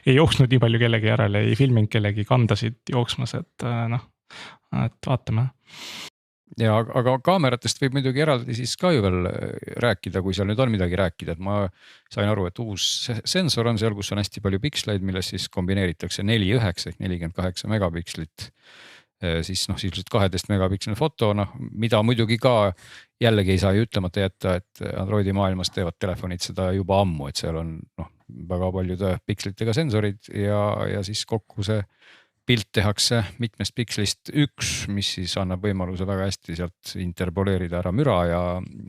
ei jooksnud nii palju kellegi järele, ei filminud kellegi kandasid jooksmas, et vaatame. Ja aga kaameratest võib muidugi eraldi siis ka ju veel rääkida, kui seal nüüd on midagi rääkida, et ma sain aru, et uus sensor on seal, kus on hästi palju piksleid, milles siis kombineeritakse 4.9 ehk 48 megapikslit. Siis sisuliselt 12 megapiksline foto, mida muidugi ka jällegi ei saa ju ütlemata jätta, et Androidi maailmas teevad telefonid seda juba ammu, et seal on väga paljude pikslitega sensorid ja siis kokku see pilt tehakse mitmest pikslist üks, mis siis annab võimaluse väga hästi sealt interpoleerida ära müra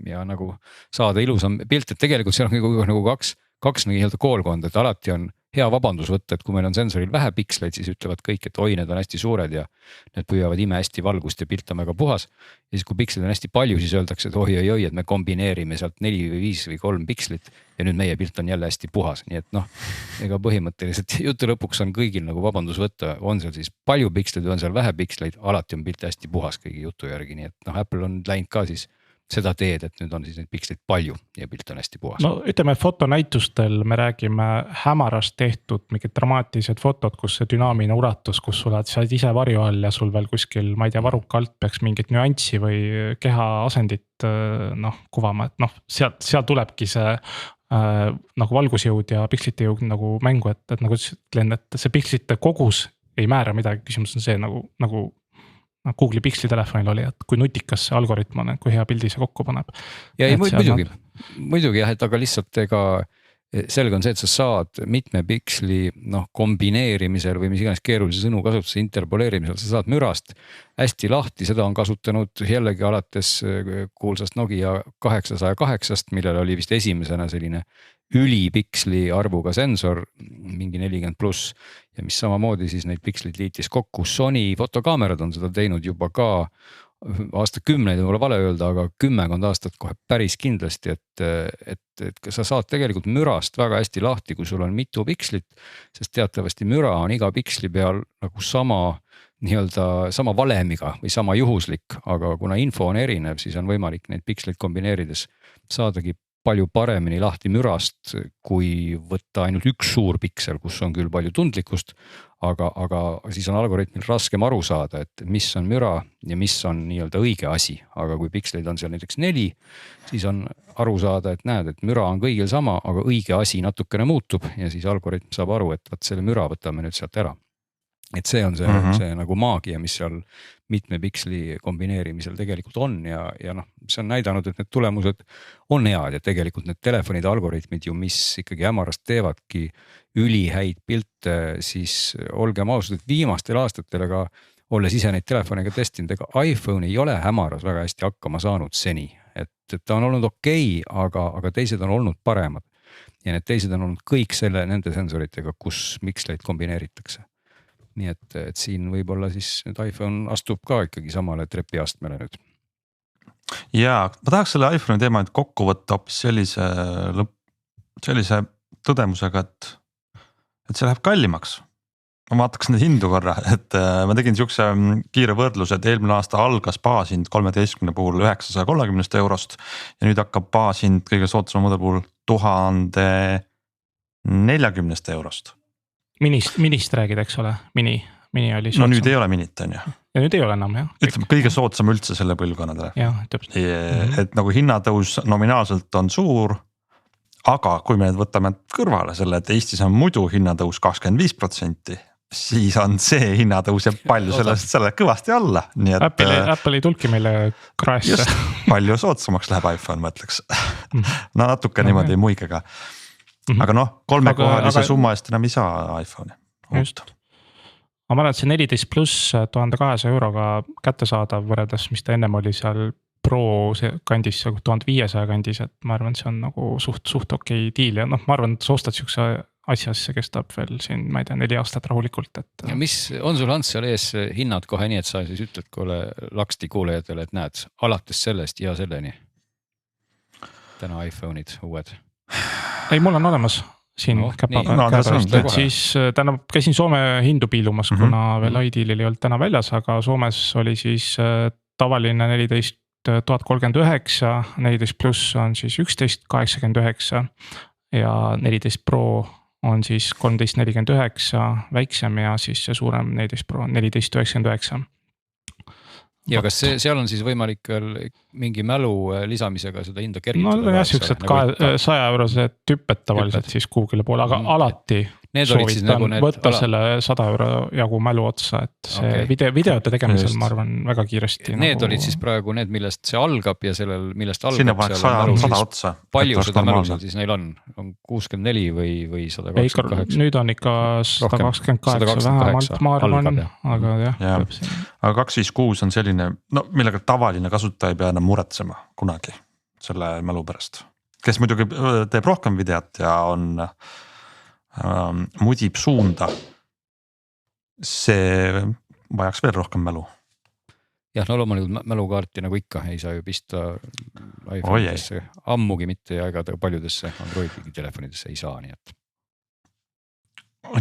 ja nagu saada ilusam pilt, et tegelikult seal on nagu kaks nii-öelda koolkonda, et alati on hea vabandus võtta, et kui meil on sensoril vähe piksleid, siis ütlevad kõik, et oi, need on hästi suured ja need püüavad ime hästi valgust ja pilt on väga puhas. Ja siis kui pikslid on hästi palju, siis öeldakse, et oi, et me kombineerime sealt 4 või 5 või 3 pikslit ja nüüd meie pilt on jälle hästi puhas. Nii et ega põhimõtteliselt jutu lõpuks on kõigil nagu vabandus võtta, on seal siis palju piksleid või on seal vähe piksleid, alati on pilt hästi puhas kõigi jutu järgi, nii et Apple on läinud ka siis seda teed, et nüüd on siis neid piksleid palju ja pilt on hästi puhas. no ütleme, fotonäitustel me räägime hämarast tehtud mingid dramaatilised fotod, kus see dünaamiline ulatus, kus sa oled ise varju all ja sul veel kuskil, ma ei tea, varuka alt peaks mingit nüanssi või keha asendit kuvama, et seal tulebki see nagu valgusjõud ja pikslite jõud nagu mängu, et nagu ütlen, et see pikslite kogus ei määra midagi, küsimus on see nagu Google'i Pixli telefonil oli, et kui nutikas see algoritm on, kui hea pildi see kokku paneb. Ja ei, muidugi jah, et aga lihtsalt ega selge on see, et sa saad mitme piksli kombineerimisel või mis iganes keerulise sõnu kasutuse interpoleerimisel, sa saad mürast hästi lahti, seda on kasutanud jällegi alates kuulsast Nokia 808, millel oli vist esimesena selline ülipiksli arvuga sensor, mingi 40+ ja mis samamoodi siis neid pikslid liitis kokku. Sony fotokaamerad on seda teinud juba ka aastakümneid, võib-olla vale öelda, aga 10 aastat kohe päris kindlasti, et sa saad tegelikult mürast väga hästi lahti, kui sul on mitu pikslit, sest teatavasti müra on iga piksli peal nagu sama valemiga või sama juhuslik, aga kuna info on erinev, siis on võimalik neid piksleid kombineerides saadagi palju paremini lahti mürast, kui võtta ainult üks suur piksel, kus on küll palju tundlikkust, aga siis on algoritmil raskem aru saada, et mis on müra ja mis on nii-öelda õige asi. Aga kui piksleid on seal näiteks 4, siis on aru saada, et näed, et müra on kõigil sama, aga õige asi natukene muutub ja siis algoritm saab aru, et võt selle müra võtame nüüd sealt ära. Et see on see nagu maagia, mis seal mitme piksli kombineerimisel tegelikult on ja see on näidanud, et need tulemused on head ja tegelikult need telefonide algoritmid ju, mis ikkagi hämarast teevadki ülihäid pilte, siis olgem ausad, et viimastel aastatel, aga olles ise neid telefoniga testinud, ega iPhone ei ole hämaras väga hästi hakkama saanud seni, et ta on olnud okei, aga teised on olnud paremad ja need teised on olnud kõik nende sensoritega, kus piksleid kombineeritakse. Nii et siin võib-olla siis nüüd iPhone astub ka ikkagi samale trepiastmele nüüd. Ja ma tahaks selle iPhone'i teema nüüd kokku võtta hoopis sellise tõdemusega, et see läheb kallimaks. Ma vaataks neid hindu korra, et ma tegin siukse kiire võrdluse, et eelmine aasta algas baashind 13 puhul 930 eurost ja nüüd hakkab baashind kõige soodsama mudeli puhul 1040 eurost. Minist räägid, eks ole, mini oli soodsam. No nüüd ei ole minit, on ju. Ja nüüd ei ole enam, jah. Ütleme kõige soodsam üldse selle põlvkonna telefon. Jah, täpselt. Et nagu hinnatõus nominaalselt on suur, aga kui me nüüd võtame kõrvale selle, et Eestis on muidu hinnatõus 25%, siis on see hinnatõus jääb palju selle kõvasti alla. Nii et Apple ei tulki meile kraesse. Just, palju soodsamaks läheb iPhone, ma ütleks. No natuke niimoodi muigega. Aga 3-kohalise summa eest enam ei saa iPhone'i. Just. Ma mäletan, see 14 pluss 1200 euroga kättesaadav võrreldes, mis ta ennem oli seal Pro kandis, 1500 kandis, et ma arvan, et see on nagu suht okei diil ja ma arvan, et sa ostad siukse asja, see kestab veel siin, ma ei tea, 4 aastat rahulikult. Ja mis on sul Ants seal ees hinnad kohe nii, et sa siis ütled kohe laksti kuulajatele, et näed, alates sellest ja selleni täna iPhone'id uued? Ei, mul on olemas siin käepärast, et siis täna käisin Soome hindu piilumas, kuna veel iDealil ei olnud täna väljas, aga Soomes oli siis tavaline 14 039, 14 pluss on siis 1189 ja 14 Pro on siis 1349 väiksem ja siis see suurem 14 Pro on 1499. Ja kas seal on siis võimalik veel mingi mälu lisamisega seda hinda kergitada? No jah, siuksed 100 eurosed tüpped tavaliselt siis Google'i poole, aga alati soovitan võtta selle 100 euro jagu mälu otsa, et see videote tegemisel ma arvan väga kiiresti. Need olid siis praegu need, millest see algab ja sellel, millest algab. Sinne paneks 100 otsa. Palju seda mälu seal siis neil on? On 64 või 128? Nüüd on ikka 128 vähemalt, ma arvan, aga jah. Aga 256 on selline, millega tavaline kasutaja ei pea enam muretsema kunagi selle mälu pärast. Kes muidugi teeb rohkem videot ja on mudib suunda, see vajaks veel rohkem mälu. Jah, no loomulikult mälukaarti nagu ikka ei saa ju pista iPhone'idesse, ammugi mitte ja ega paljudesse Androidi telefonidesse ei saa, nii et.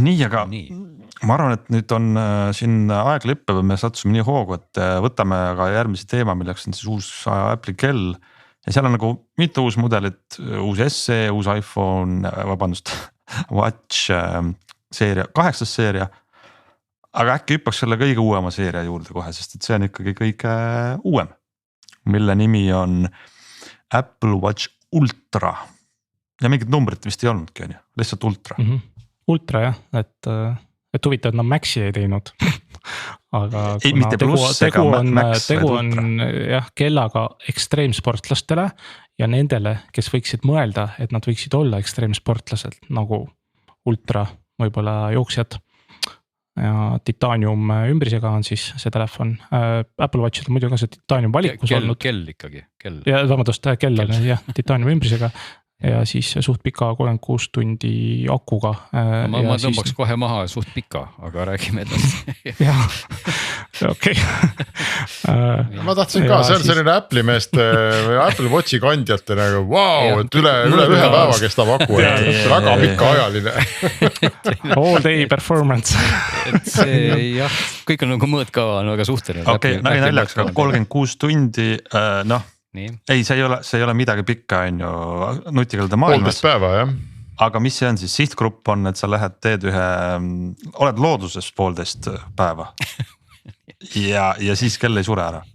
Nii, aga ma arvan, et nüüd on siin aeg lõppeb, me sattusime nii hoogu, et võtame aga järgmise teema, milleks on siis uus Apple'i kell ja seal on nagu mitu uus mudelit, uus SE, uus iPhone, vabandust, Watch seeria, 8. seeria. aga äkki hüppaks selle kõige uuema seeria juurde kohe, sest et see on ikkagi kõige uuem, mille nimi on Apple Watch Ultra ja mingit numbrit vist ei olnudki, on ju, lihtsalt Ultra. Ultra jah, et huvitav, et nad Maxi ei teinud aga ei, mitte pluss ega Max, tegu on jah, kellaga ekstreemsportlastele ja nendele, kes võiksid mõelda, et nad võiksid olla ekstreemsportlased nagu Ultra, võib-olla jooksjad. Ja titaanium ümbrisega on siis see telefon. Apple Watchil on muidu ka see titaanium valikus olnud. Kell ikkagi, kell. Ja vabandust, kell on jah, titaanium ümbrisega. Ja siis suht pika 36 tundi akuga. Ma tõmbaks kohe maha suht pika, aga räägime edasi. jah, okei. Ma tahtsin ka, see on selline Apple'i meeste või Apple Watchi kandjate nagu vau, et üle ühe päeva kestab aku, väga pika ajaline. All day performance. et see jah, kõik on nagu mõõtkava, on väga suhteline. Okei, naljaks, 36 tundi, noh. Nii. Ei, see ei ole midagi pikka, on ju, nutikelde maailmas. 1,5 päeva, jah. Aga mis see on siis, sihtgrupp on, et sa lähed, teed oled looduses 1,5 päeva ja siis kell ei sure ära.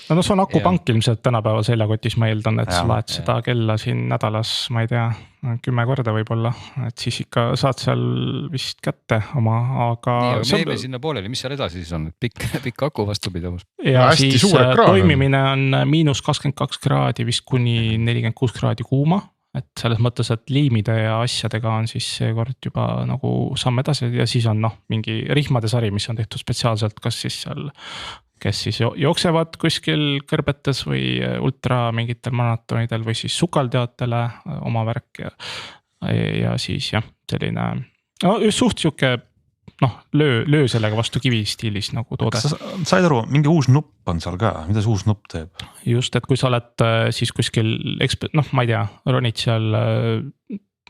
No see on akupank ilmselt tänapäeva seljakotis, ma eeldan, et sa laed seda kella siin nädalas, ma ei tea, 10 korda võib-olla, et siis ikka saad seal vist kätte oma, aga. Me jäime sinna pooleli, mis seal edasi siis on, pikk aku vastupidavus. Ja siis toimimine on -22 kraadi vist kuni 46 kraadi kuuma, et selles mõttes, et liimide ja asjadega on siis seekord juba nagu samm edasi ja siis on mingi rihmade sari, mis on tehtud spetsiaalselt, kas siis seal kes siis jooksevad kuskil kõrbetes või ultra mingitel maratonidel või siis sukaldjatele oma värk ja siis jah, selline suht siuke löö sellega vastu kivi stiilis nagu toode. Said aru, mingi uus nupp on seal ka, mida see uus nupp teeb? Just, et kui sa oled siis kuskil, ma ei tea, ronid seal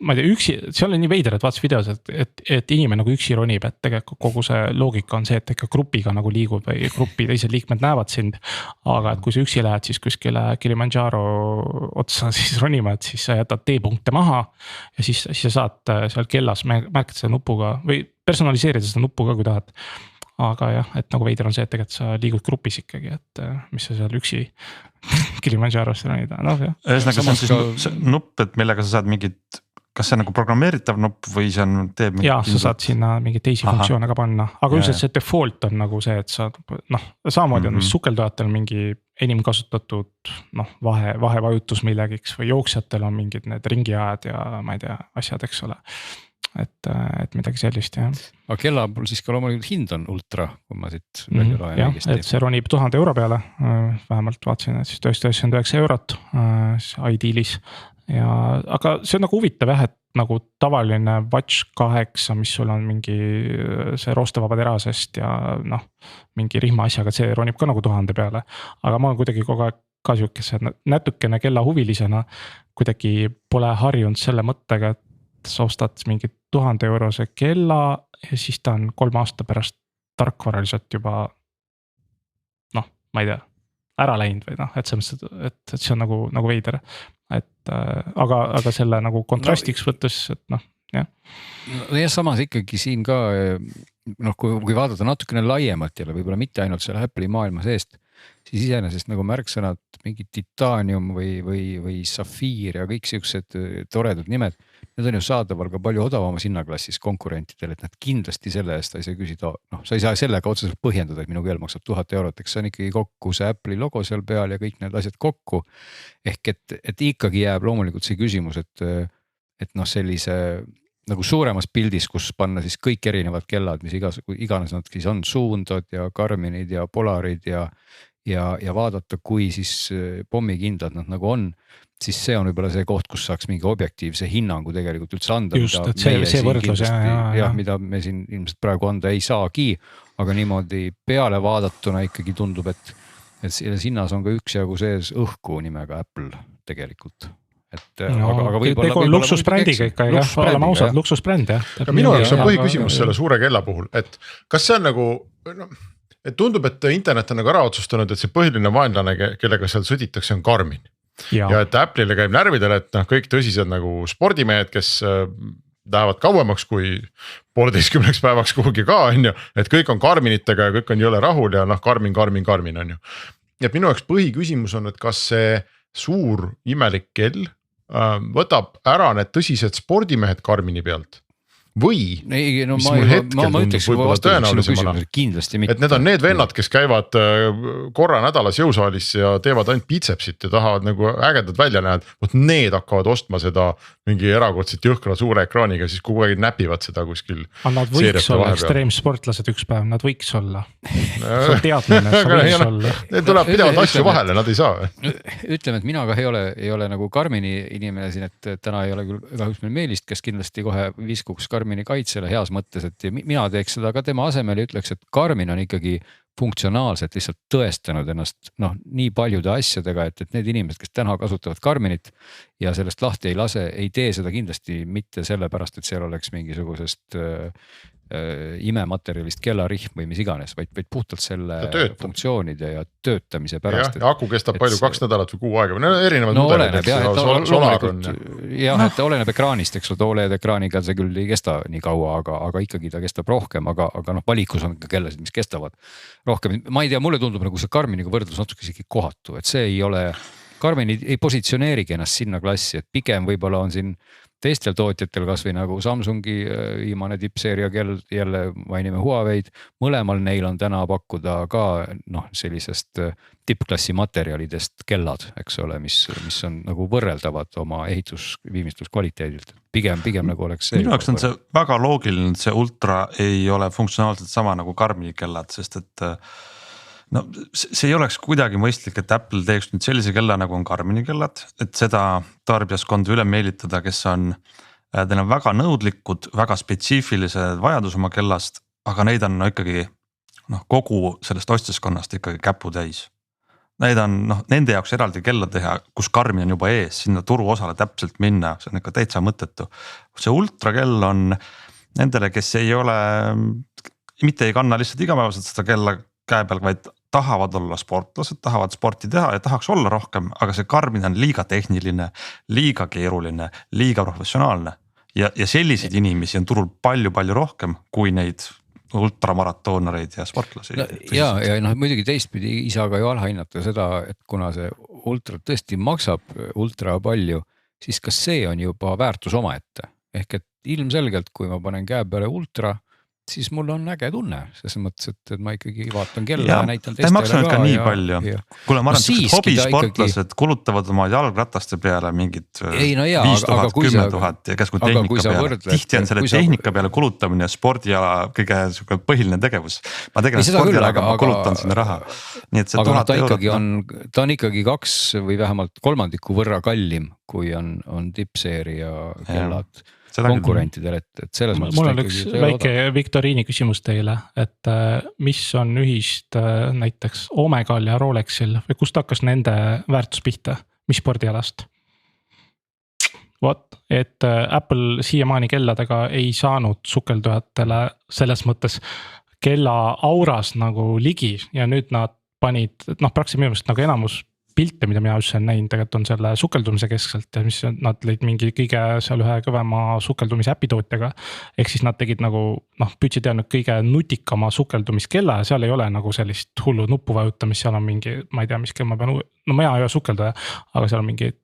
ma ei tea, üksi, seal on nii veider, et vaatas videos, et inimene nagu üksi ronib, et tegelikult kogu see loogika on see, et ikka grupiga nagu liigub või grupi teised liikmed näevad sind. Aga et kui sa üksi lähed siis kuskile Kilimanjaro otsa siis ronima, et siis sa jätad T-punkte maha ja siis sa saad seal kellas märkida seda nupuga või personaliseerida seda nuppu ka, kui tahad. Aga jah, et nagu veider on see, et tegelikult sa liigud grupis ikkagi, et mis sa seal üksi Kilimanjarosse ronida. Ühesõnaga see on siis nupp, et millega sa saad mingit, kas see on nagu programmeeritav nupp või see on teeb ja sa saad sinna mingeid teisi funktsioone ka panna, aga üldiselt see default on nagu see, et sa samamoodi on sukeldujatel mingi enim kasutatud vahevajutus millegiks või jooksjatel on mingid need ringiajad ja ma ei tea, asjad, eks ole. Et midagi sellist jah. Aga kella puhul siis ka loomulikult hind on ultra, kui ma siit välja loen õigesti. Et see ronib 1000 euro peale, vähemalt vaatasin, et siis 999 eurot iDealis. Aga see on nagu huvitav jah, et nagu tavaline Watch 8, mis sul on mingi see roostevaba terasest ja mingi rihma asjaga, see ronib ka nagu 1000 peale. Aga ma olen kuidagi kogu aeg ka siukese natukene kella huvilisena kuidagi pole harjunud selle mõttega, et sa ostad mingi 1000 eurose kella ja siis ta on 3 aasta pärast tarkvaraliselt juba ma ei tea, ära läinud või et see on nagu veider. Aga selle nagu kontrastiks võttes, et jah. Ja samas ikkagi siin ka, kui vaadata natukene laiemalt jälle, võib-olla mitte ainult selle Apple'i maailma seest, siis iseenesest nagu märksõnad, mingi titaanium või safiir ja kõik siuksed toredad nimed, need on ju saadaval ka palju odavamas hinnaklassis konkurentidel, et nad kindlasti selle eest ei saa küsida, sa ei saa sellega otseselt põhjendada, et minu keel maksab 1000 eurot, eks see on ikkagi kokku see Apple'i logo seal peal ja kõik need asjad kokku. Ehk et ikkagi jääb loomulikult see küsimus, et sellise nagu suuremas pildis, kus panna siis kõik erinevad kellad, mis iganes nad siis on, Suundod ja Garminid ja Polarid ja vaadata, kui siis pommikindlad nad nagu on, siis see on võib-olla see koht, kus saaks mingi objektiivse hinnangu tegelikult üldse anda. Just, et see võrdlus jah, mida me siin ilmselt praegu anda ei saagi, aga niimoodi peale vaadatuna ikkagi tundub, et selles hinnas on ka üksjagu sees õhku nimega Apple tegelikult. Aga võib-olla luksusbrändiga ikka, oleme ausad, luksusbränd jah. Minu jaoks on põhiküsimus selle suure kella puhul, et kas see on nagu, et tundub, et internet on nagu ära otsustanud, et see põhiline vaenlane, kellega seal sõditakse, on Garmin. ja et Apple'ile käib närvidele, et noh, kõik tõsised nagu spordimehed, kes lähevad kauemaks kui 1,5 päevaks kuhugi ka on ju, et kõik on Garminitega ja kõik on jõle rahul ja noh, Garmin on ju. Ja minu jaoks põhiküsimus on, et kas see suur imelik kell võtab ära need tõsised spordimehed Garmini pealt või ei, no mis mul hetkel tundub võib-olla tõenäolisemana, kindlasti mitte. et need on need vennad, kes käivad korra nädalas jõusaalis ja teevad ainult biitsepsit ja tahavad nagu ägedad välja näha, vot need hakkavad ostma seda mingi erakordselt jõhkra suure ekraaniga, siis kogu aeg näpivad seda kuskil. Nad võiks olla ekstreemsportlased üks päev, nad võiks olla. See on teadmine, et sa võiks olla. Need tuleb pidevalt asju vahele, nad ei saa. Ütleme, et mina ka ei ole nagu Garmini inimene siin, et täna ei ole küll kahjuks meil Meelist, kes kindlasti kohe viskuks Garmini kaitsele heas mõttes, et mina teeks seda ka tema asemel ja ütleks, et Garmin on ikkagi funktsionaalselt lihtsalt tõestanud ennast noh, nii paljude asjadega, et need inimesed, kes täna kasutavad Garminit ja sellest lahti ei lase, ei tee seda kindlasti mitte sellepärast, et seal oleks mingisugusest imematerjalist kellarihm või mis iganes, vaid puhtalt selle funktsioonide ja töötamise pärast. Ja aku kestab palju, 2 nädalat või 6 aega või erinevad mudelid, et oleneb ekraanist, eks ole, OLED ekraaniga see küll ei kesta nii kaua, aga ikkagi ta kestab rohkem, aga noh, valikus on ka kellasid, mis kestavad rohkem. Ma ei tea, mulle tundub nagu see Garminiga võrdlus natuke isegi kohatu, et see ei ole, Garmin ei positsioneerigi ennast sinna klassi, et pigem võib-olla on siin teistel tootjatel kasvõi nagu Samsungi viimane tippseeria kell, jälle mainime Huawei'd, mõlemal neil on täna pakkuda ka noh, sellisest tippklassi materjalidest kellad, eks ole, mis on nagu võrreldavad oma viimistluskvaliteedilt. Pigem nagu oleks see. Minu jaoks on see väga loogiline, et see Ultra ei ole funktsionaalselt sama nagu Garmini kellad, sest et no see ei oleks kuidagi mõistlik, et Apple teeks nüüd sellise kella nagu on Garmini kellad, et seda tarbijaskonda üle meelitada, kes on, teil on väga nõudlikud, väga spetsiifilised vajadus oma kellast, aga neid on ikkagi kogu sellest ostjaskonnast ikkagi käpu täis. Need on nende jaoks eraldi kella teha, kus Garmin on juba ees, sinna turuosale täpselt minna, see on ikka täitsa mõttetu. See Ultra kell on nendele, kes ei ole, mitte ei kanna lihtsalt igapäevaselt seda kella käe peal, vaid tahavad olla sportlased, tahavad sporti teha ja tahaks olla rohkem, aga see Garmin on liiga tehniline, liiga keeruline, liiga professionaalne ja selliseid inimesi on turul palju-palju rohkem kui neid ultramaratoonereid ja sportlasi. Ja muidugi teistpidi ei saa ka ju alahinnata seda, et kuna see ultra tõesti maksab ultra palju, siis kas see on juba väärtus omaette. Ehk et ilmselgelt, kui ma panen käe peale ultra, siis mul on äge tunne, selles mõttes, et ma ikkagi vaatan kella ja näitan teistele ka. Ta ei maksa ka nii palju. Kuule, ma arvan, et hobisportlased kulutavad oma jalgrataste peale mingid 5000, 10 000 ja käsku tehnika peale. Tihti on selle tehnika peale kulutamine spordiala kõige põhiline tegevus. Ma tegelen spordialaga, ma kulutan sinna raha. Nii et see 1000 eurot. Ta on ikkagi 2 või vähemalt 3 võrra kallim, kui on tippseeria kellad. Konkurentidel, et selles mõttes. Mul on üks väike viktoriini küsimus teile, et mis on ühist näiteks Omegal ja Rolexil või kust hakkas nende väärtus pihta, mis spordialast? Vot, et Apple siiamaani kelladega ei saanud sukeldujatele selles mõttes kella auras nagu ligi ja nüüd nad panid, praktiliselt minu meelest nagu enamus pilte, mida mina üldse näin, tegelikult on selle sukeldumise keskselt ja mis nad lõid mingi kõige seal ühe kõvema sukeldumise äpitootjaga. Ehk siis nad tegid nagu, püüdsid teha kõige nutikama sukeldumiskella ja seal ei ole nagu sellist hullu nuppu vajutamist, seal on mingi, ma ei tea, mis kell ma pean, ma ei ole sukeldaja, aga seal on mingid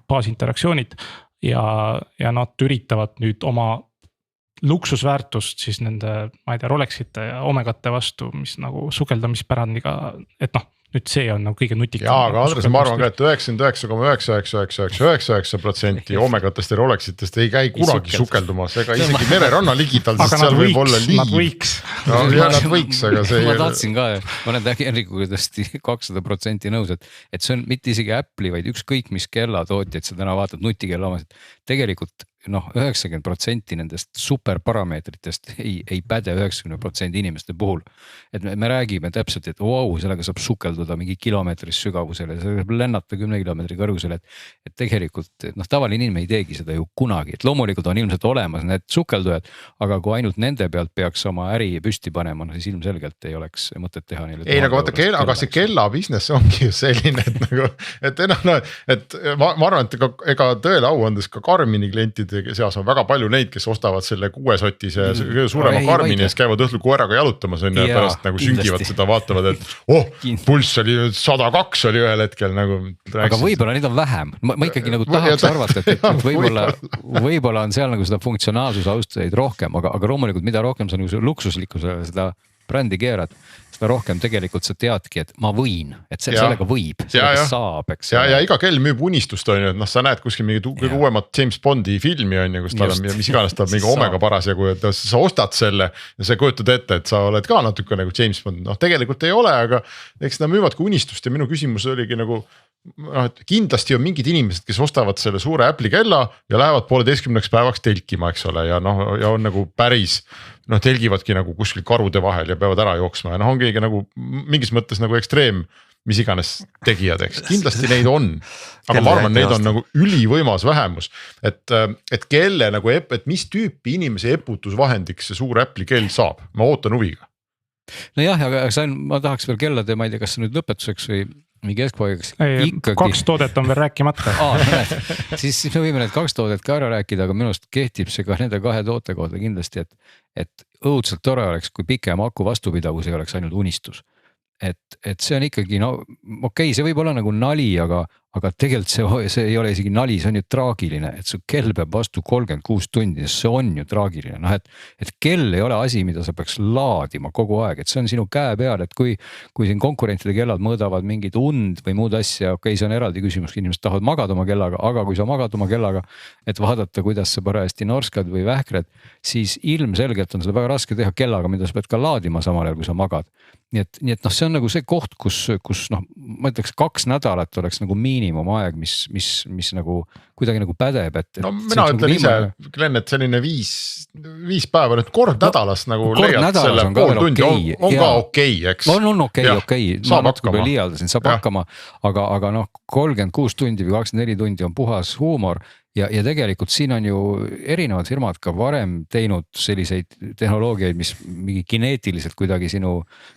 baasinteraktsioonid ja nad üritavad nüüd oma luksusväärtust siis nende, ma ei tea, Rolexite ja Omegate vastu, mis nagu sukeldamispärandiga, et nüüd see on nagu kõige nutikam. Jaa, aga Andres, ma arvan ka, et 99,9999% Omegatest ja Rolexitest ei käi kunagi sukeldumas, ega isegi mereranna ligital, sest seal võib olla liiv. Nad võiks. Nad võiks, aga see ma tahtsin ka, ma olen Henrikuga tõesti 200% nõus, et see on mitte isegi Apple'i, vaid ükskõik mis kellatootjaid sa täna vaatad, nutikella omas, et tegelikult noh, 90% nendest superparameetritest ei päde 90% inimeste puhul. Et me räägime täpselt, et sellega saab sukelduda mingi kilomeetris sügavusele, saab lennata 10 kilomeetri kõrgusele, et tegelikult noh, tavaline inimene ei teegi seda ju kunagi, et loomulikult on ilmselt olemas need sukeldujad, aga kui ainult nende pealt peaks oma äri püsti panema, siis ilmselgelt ei oleks mõtet teha neile. Ei, nagu vaata, aga see kella business ongi ju selline, et ma arvan, et ega tõele au andes ka Garmini klientide seas on väga palju neid, kes ostavad selle 6-sotise suurema Garmini, kes käivad õhtul koeraga jalutamas on ja pärast nagu süngivad seda, vaatavad, et pulss oli 102 oli ühel hetkel nagu. Aga võib-olla neid on vähem, ma ikkagi nagu tahaks arvata, et võib-olla on seal nagu seda funktsionaalsuse austajaid rohkem, aga loomulikult mida rohkem sa nagu luksuslikkusele seda brändi keerad, seda rohkem tegelikult sa teadki, et ma võin, et sellega võib, sellega saab, eks. Ja iga kell müüb unistust on ju, et noh, sa näed kuskil mingi kõige uuemat James Bondi filmi on ju, kus tal on mis iganes tal mingi omega parasjagu, et sa ostad selle ja sa kujutad ette, et sa oled ka natuke nagu James Bond, noh tegelikult ei ole, aga eks nad müüvadki unistust ja minu küsimus oligi nagu et kindlasti on mingid inimesed, kes ostavad selle suure Apple'i kella ja lähevad 1,5 päevaks telkima, eks ole, ja noh, ja on nagu päris telgivadki nagu kuskil karude vahel ja peavad ära jooksma ja noh, ongi nagu mingis mõttes nagu ekstreem, mis iganes tegijad, eks kindlasti neid on, aga ma arvan, neid on nagu ülivõimas vähemus, et kelle nagu, et mis tüüpi inimese eputusvahendiks see suur Apple'i kell saab, ma ootan huviga. Nojah, aga ma tahaks veel kellade, ma ei tea, kas see nüüd lõpetuseks või keskpaigaks ikkagi. 2 toodet on veel rääkimata. Siis me võime need 2 toodet ka ära rääkida, aga minust kehtib see ka nende 2 toote kohta kindlasti, et õudselt tore oleks, kui pikem aku vastupidavus ei oleks ainult unistus. Et see on ikkagi, no okei, see võib olla nagu nali, aga tegelikult see ei ole isegi nali, see on ju traagiline, et su kell peab vastu 36 tundi, see on ju traagiline, noh et kell ei ole asi, mida sa peaks laadima kogu aeg, et see on sinu käe peal, et kui siin konkurentide kellad mõõdavad mingit und või muud asja, okei, see on eraldi küsimus, inimesed tahavad magada oma kellaga, aga kui sa magad oma kellaga, et vaadata, kuidas sa parajasti norskad või vähkred, siis ilmselgelt on seda väga raske teha kellaga, mida sa pead ka laadima samal ajal, kui sa magad. Nii et noh, see on nagu see koht, kus noh, ma ütleks 2 nädalat oleks nagu miinimumaeg, mis nagu kuidagi nagu pädeb, et. No mina ütlen ise, Glenn, et selline 5 päeva nüüd kord nädalas nagu leiad selle pool tundi on ka okei, eks. On okei. Ma natuke liialdasin, saab hakkama, aga noh, 36 tundi või 24 tundi on puhas huumor. Ja tegelikult siin on ju erinevad firmad ka varem teinud selliseid tehnoloogiaid, mis mingi kineetiliselt kuidagi sinu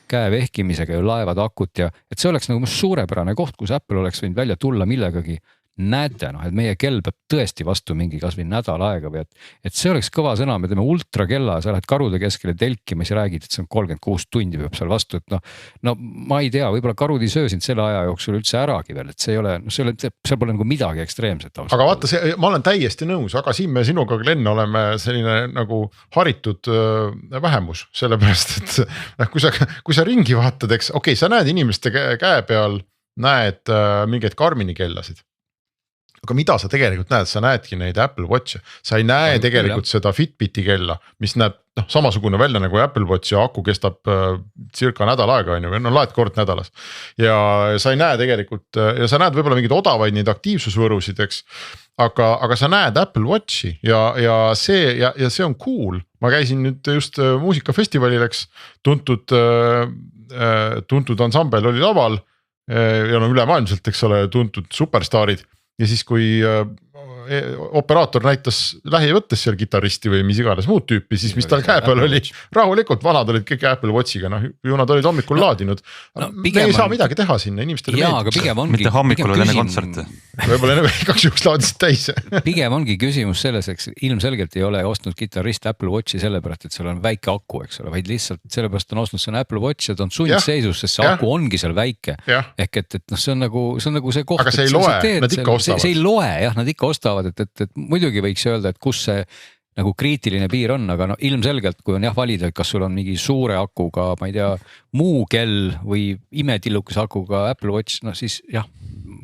käe vehkimisega ju laevad akut ja et see oleks nagu suurepärane koht, kus Apple oleks võinud välja tulla millegagi. Näete, et meie kell peab tõesti vastu mingi kas või nädal aega või et see oleks kõva sõna, me teeme ultrakella, sa lähed karude keskele telkima, siis räägid, et see on 36 tundi peab seal vastu, et no ma ei tea, võib-olla karud ei söö sind selle aja jooksul üldse äragi veel, et see ei ole, seal pole nagu midagi ekstreemset. Aga vaata, ma olen täiesti nõus, aga siin me sinuga, Glenn, oleme selline nagu haritud vähemus, sellepärast, et kui sa ringi vaatad, eks, okei, sa näed inimeste käe peal, näed mingeid Garmini kellasid. Aga mida sa tegelikult näed, sa näedki neid Apple Watch'e, sa ei näe tegelikult seda Fitbiti kella, mis näeb samasugune välja nagu Apple Watch ja aku kestab circa nädal aega, laed kord nädalas. Ja sa ei näe tegelikult ja sa näed võib-olla mingid odavaid neid aktiivsusvõrusid, eks. Aga sa näed Apple Watchi ja see on cool. Ma käisin nüüd just muusikafestivalil, eks, tuntud ansambel oli laval ja ülemaailmselt, eks ole, tuntud superstaarid. Ja siis kui operaator näitas lähivõttes seal kitaristi või mis iganes muud tüüpi, siis mis tal käe peal oli, rahulikult vanad olid kõik Apple Watchiga, ju nad olid hommikul laadinud. Me ei saa midagi teha sinna, inimestele meeldib. Mitte hommikul oli enne kontserte. Võib-olla enne igaks juhuks laadisid täis. Pigem ongi küsimus selles, eks ilmselgelt ei ole ostnud kitarist Apple Watchi sellepärast, et seal on väike aku, eks ole, vaid lihtsalt sellepärast on ostnud see Apple Watch ja ta on sundseisus, sest see aku ongi seal väike. Ehk et see on nagu see koht. Aga see ei loe, nad ikka ostavad. See ei loe, jah, nad ikka ostavad. Et muidugi võiks öelda, et kus see nagu kriitiline piir on, aga ilmselgelt, kui on valida, et kas sul on mingi suure akuga, ma ei tea, muu kell või imetillukese akuga Apple Watch, siis jah.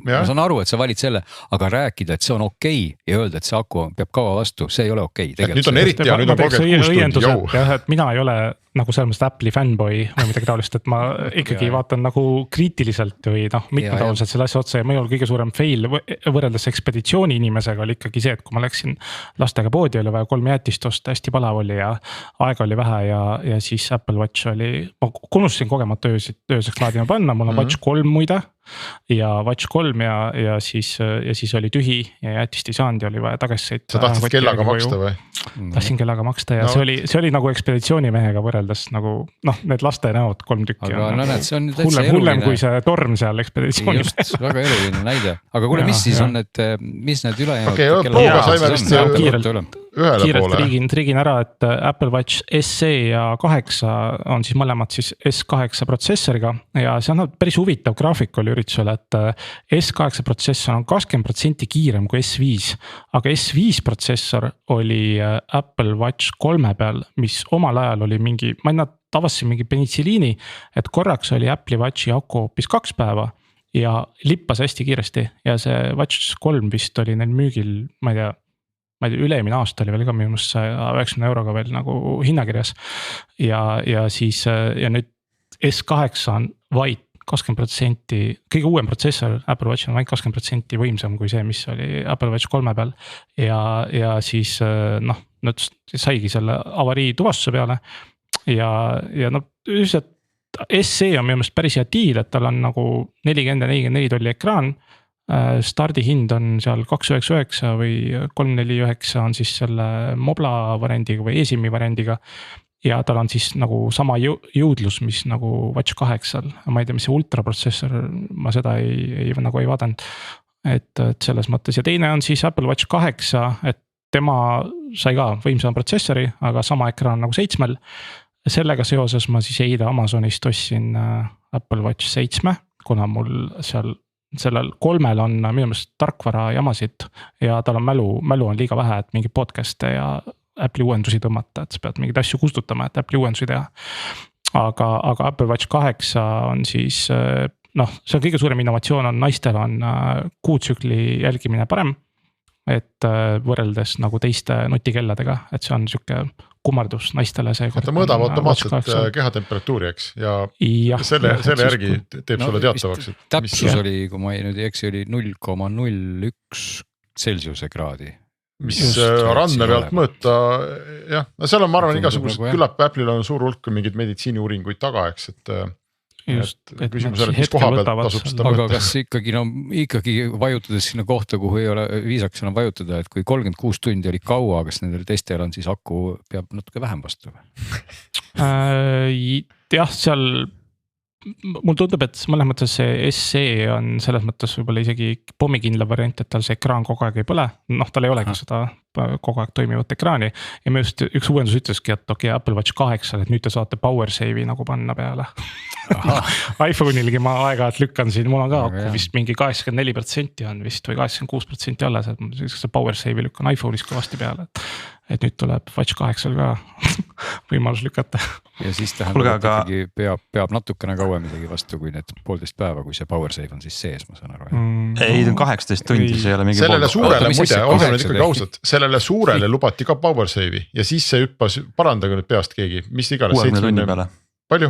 Ma saan aru, et sa valid selle, aga rääkida, et see on okei ja öelda, et see aku peab kaua vastu, see ei ole okei. Nüüd on eriti ja nüüd on 36 tundi. Et mina ei ole nagu selles mõttes Apple'i fanboy või midagi taolist, et ma ikkagi vaatan nagu kriitiliselt või noh, mitmetaoliselt selle asja otsa ja minul kõige suurem fail võrreldes ekspeditsiooni inimesega oli ikkagi see, et kui ma läksin lastega poodi, oli vaja 3 jäätist osta, hästi palav oli ja aega oli vähe ja siis Apple Watch oli, ma unustasin kogemata ööseks laadima panna, mul on Watch 3 muide. Ja Watch 3 ja siis oli tühi ja jätist ei saanud ja oli vaja tagasi sõita. Sa tahtsid kellaga maksta või? Tahtsin kellaga maksta ja see oli nagu ekspeditsioonimehega võrreldes nagu noh, need laste näod 3 tükki. Aga no näed, see on täitsa eluline. Hullem kui see torm seal ekspeditsiooni. Just, väga eluline näide. Aga kuule, mis siis on need, mis need ülejäänud? Okei, Proga saime vist kiirelt riigin ära, et Apple Watch SE ja 8 on siis mõlemad siis S8 protsessoriga ja see on päris huvitav graafik oli üritusel, et S8 protsessor on 20% kiirem kui S5, aga S5 protsessor oli Apple Watch 3 peal, mis omal ajal oli mingi, ma avastasin mingi penitsiliini, et korraks oli Apple'i Watchi aku hoopis 2 päeva ja lippas hästi kiiresti ja see Watch 3 vist oli neil müügil, ma ei tea, üle-eelmine aasta oli veel ka minu meelest 90 euroga veel nagu hinnakirjas ja siis ja nüüd S8 on vaid 20%, kõige uuem protsessor Apple Watch on vaid 20% võimsam kui see, mis oli Apple Watch 3 peal ja siis noh, nüüd saigi selle avarii tuvastuse peale ja noh, üldiselt SE on minu meelest päris hea diil, et tal on nagu 40 ja 44 tolli ekraan. Stardihind on seal 299 või 349 on siis selle Mobla variandiga või eSIM-i variandiga. Ja tal on siis nagu sama jõudlus, mis nagu Watch 8-l, ma ei tea, mis see ultraprotsessor, ma seda ei vaadanud. Et selles mõttes ja teine on siis Apple Watch 8, et tema sai ka võimsama protsessori, aga sama ekraan nagu 7-l. Sellega seoses ma siis eile Amazonist ostsin Apple Watch 7, kuna mul seal sellel 3-l on minu meelest tarkvara jamasid ja tal on mälu on liiga vähe, et mingi podcast'e ja Apple'i uuendusi tõmmata, et sa pead mingeid asju kustutama, et Apple'i uuendusi teha. Aga Apple Watch 8 on siis, noh, see on kõige suurem innovatsioon on naistel on kuutsükli jälgimine parem, et võrreldes nagu teiste nutikelladega, et see on siuke kummardus naistele see. Ta mõõdab automaatselt kehatemperatuuri, eks ja selle järgi teeb sulle teatavaks. Täpsus oli, kui ma nüüd ei eksi, oli 0,01 Celsiuse kraadi. Mis randme pealt mõõta, jah, seal on ma arvan igasugused, küllap Apple'il on suur hulk mingid meditsiiniuuringuid taga, eks, et küsimus on, et mis koha pealt tasub seda mõõta. Aga kas ikkagi vajutades sinna kohta, kuhu ei ole viisaks enam vajutada, et kui 36 tundi oli kaua, kas nendel teistel on siis aku peab natuke vähem vastu? Jah, seal mul tundub, et mõnes mõttes see SE on selles mõttes võib-olla isegi pommikindla variant, et tal see ekraan kogu aeg ei põle. Noh, tal ei olegi seda kogu aeg toimivat ekraani ja minu just üks uuendus ütleski, et okei, Apple Watch 8, et nüüd te saate power save'i nagu panna peale. iPhone'ilgi ma aeg-ajalt lükkan siin, mul on ka aku vist mingi 84% on vist või 86% alles, et see power save'i lükkan iPhone'is kõvasti peale, et nüüd tuleb Watch 8 ka võimalus lükata. Ja siis tähendab, et ikkagi peab natukene kauem midagi vastu kui need 1,5 päeva, kui see power save on siis sees, ma saan aru. Ei, 18 tundi, see ei ole mingi sellele suurele, muide, oleme nüüd ikkagi ausad, sellele suurele lubati ka power save'i ja siis see hüppas, parandage nüüd peast keegi, mis iganes 70 peale. Palju?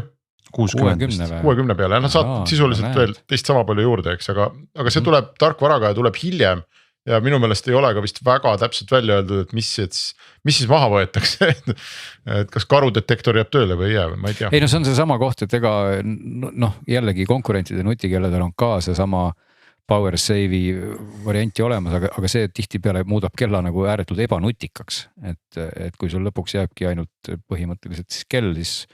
60 peale, nad saad sisuliselt veel teist sama palju juurde, eks, aga see tuleb tarkvaraga ja tuleb hiljem ja minu meelest ei ole ka vist väga täpselt välja öeldud, et mis siis maha võetakse, et kas karudetektor jääb tööle või ei jää, ma ei tea. Ei no see on see sama koht, et ega noh, jällegi konkurentide nutikelladel on ka see sama power save'i varianti olemas, aga see tihtipeale muudab kella nagu ääretult ebanutikaks, et kui sul lõpuks jääbki ainult põhimõtteliselt siis kell, siis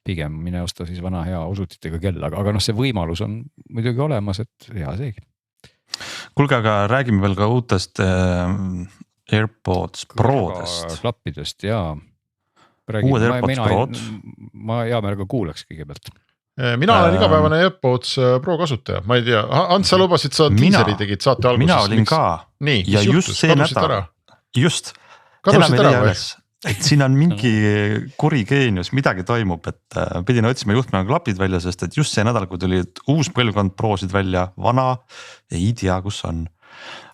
pigem mine osta siis vana hea osutitega kell, aga noh, see võimalus on muidugi olemas, et hea seegi. Kuulge, aga räägime veel ka uutest AirPods Prodest. Klappidest ja. Uued AirPods Prod. Ma hea meelega kuuleks kõigepealt. Mina olen igapäevane AirPods Pro kasutaja, ma ei tea, Ants, sa lubasid, sa teaseri tegid saate alguses. Mina olin ka nii, ja just see nädal, just, enam ei leia üles, et siin on mingi kuri geenius, midagi toimub, et pidin otsima juhtmega klapid välja, sest et just see nädal, kui tuli uus põlvkond Prosid välja, vana, ei tea, kus on.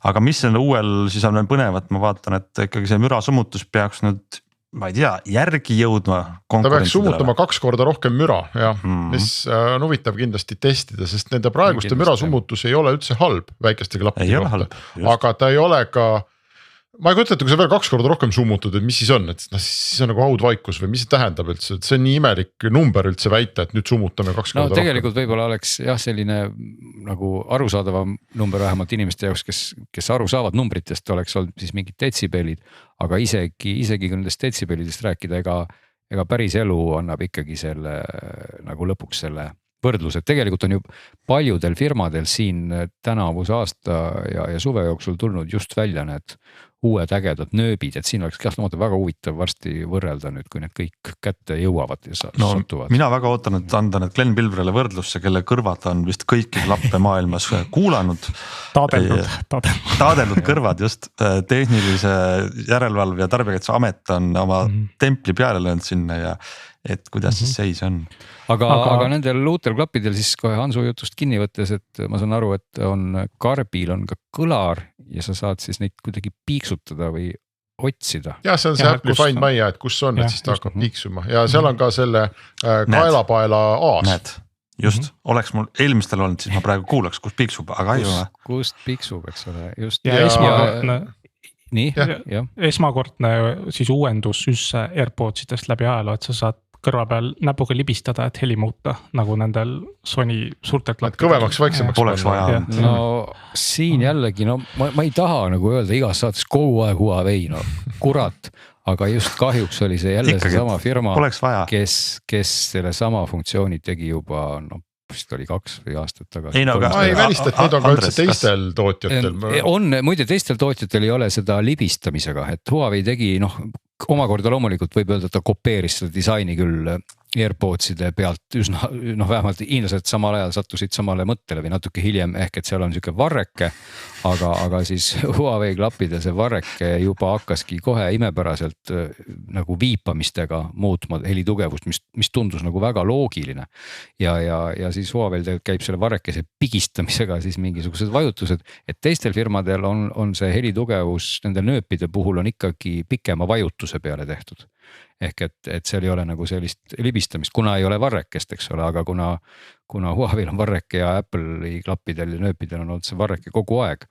Aga mis on uuel, siis on põnevat, ma vaatan, et ikkagi see mürasummutus peaks nüüd ma ei tea, järgi jõudma. Ta peaks summutama 2 korda rohkem müra, jah, mis on huvitav kindlasti testida, sest nende praeguste mürasummutus ei ole üldse halb väikeste klappide kohta, aga ta ei ole ka. Ma ei kujuta, kui sa veel 2 korda rohkem summutad, et mis siis on, et siis on nagu haudvaikus või mis see tähendab üldse, et see on nii imelik number üldse väita, et nüüd summutame 2 korda rohkem. Tegelikult võib-olla oleks jah, selline nagu arusaadavam number vähemalt inimeste jaoks, kes aru saavad numbritest, oleks olnud siis mingid detsibellid, aga isegi kui nendest detsibellidest rääkida, ega päris elu annab ikkagi selle nagu lõpuks selle võrdlus, et tegelikult on ju paljudel firmadel siin tänavuse aasta ja suve jooksul tulnud just välja need uued ägedad nööbid, et siin oleks kahtlemata väga huvitav varsti võrrelda nüüd, kui need kõik kätte jõuavad ja satuvad. Mina väga ootan, et anda need Glen Pilbrele võrdlusse, kelle kõrvad on vist kõiki klappe maailmas kuulanud. Taadeldud kõrvad just, tehnilise järelevalve ja Tarbijakaitseamet on oma templi peale löönud sinna ja et kuidas siis seis on. Aga nendel uutel klappidel siis kohe Hansu jutust kinni võttes, et ma saan aru, et karbil on ka kõlar ja sa saad siis neid kuidagi piiksutada või otsida. Ja see on see Apple'i Find My, et kus on, et siis ta hakkab piiksuma ja seal on ka selle kaelapaela aas. Näed, just, oleks mul eelmistel olnud, siis ma praegu kuulaks, kus piiksub, aga ei ole. Kust piiksub, eks ole, just. Ja esmakordne. Nii, jah. Esmakordne siis uuendus üldse AirPodsidest läbi ajaloo, et sa saad kõrva peal näpuga libistada, et heli muuta, nagu nendel Sony suurtelt klappidel. Kõvemaks, vaiksemaks. Poleks vaja. No siin jällegi, ma ei taha nagu öelda igas saates kogu aeg Huawei, no kurat, aga just kahjuks oli see jälle see sama firma, kes selle sama funktsiooni tegi juba, vist oli 2 või aastat tagasi. Ei välista, et nüüd on ka üldse teistel tootjatel. Muide teistel tootjatel ei ole seda libistamisega, et Huawei tegi, omakorda loomulikult võib öelda, et ta kopeeris seda disaini küll AirPodside pealt üsna, vähemalt hiinlased samal ajal sattusid samale mõttele või natuke hiljem, ehk et seal on niisugune varreke, aga siis Huawei klappidel see varreke juba hakkaski kohe imepäraselt nagu viipamistega muutma helitugevust, mis tundus nagu väga loogiline. Ja siis Huawei'l käib selle varrekese pigistamisega siis mingisugused vajutused, et teistel firmadel on see helitugevus nende nööpide puhul on ikkagi pikema vajutuse peale tehtud. Ehk et seal ei ole nagu sellist libistamist, kuna ei ole varrekest, eks ole, aga kuna Huawei'l on varreke ja Apple'i klappidel ja nööpidel on olnud see varreke kogu aeg,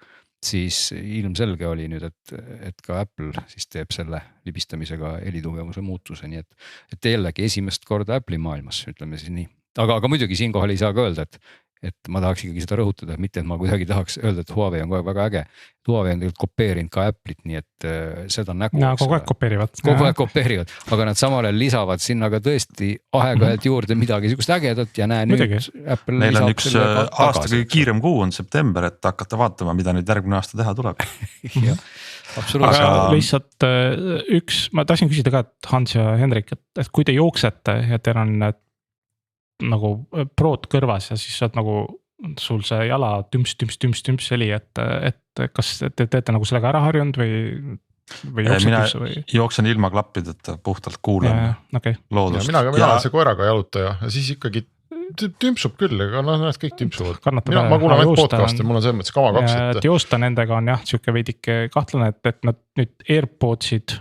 siis ilmselge oli nüüd, et ka Apple siis teeb selle libistamisega helitugevuse muutuse, nii et jällegi esimest korda Apple'i maailmas, ütleme siis nii. Aga muidugi siinkohal ei saa ka öelda, et ma tahaks ikkagi seda rõhutada, mitte et ma kuidagi tahaks öelda, et Huawei on kogu aeg väga äge. Huawei on tegelikult kopeerinud ka Apple'it, nii et seda nägu. Kogu aeg kopeerivad. Kogu aeg kopeerivad, aga nad samale lisavad sinna ka tõesti aeg-ajalt juurde midagi sihukest ägedat ja näe nüüd Apple. Neil on üks aasta kõige kiirem kuu on september, et hakata vaatama, mida nüüd järgmine aasta teha tuleb. Absoluutselt. Aga lihtsalt ma tahtsin küsida ka, et Hans ja Hendrik, et kui te jooksete ja teil on nagu prood kõrvas ja siis saad nagu sul see jala tümps heli, et kas te teete nagu sellega ära harjunud või mina jooksen ilma klappideta, puhtalt kuulan loodust. Mina olen see koeraga jalutaja ja siis ikkagi tümpsub küll, aga näed kõik tümpsuvad. Ma kuulan ainult podcast'i, mul on selles mõttes kama 2. Et joosta nendega on jah, siuke veidike kahtlane, et nad nüüd AirPodsid,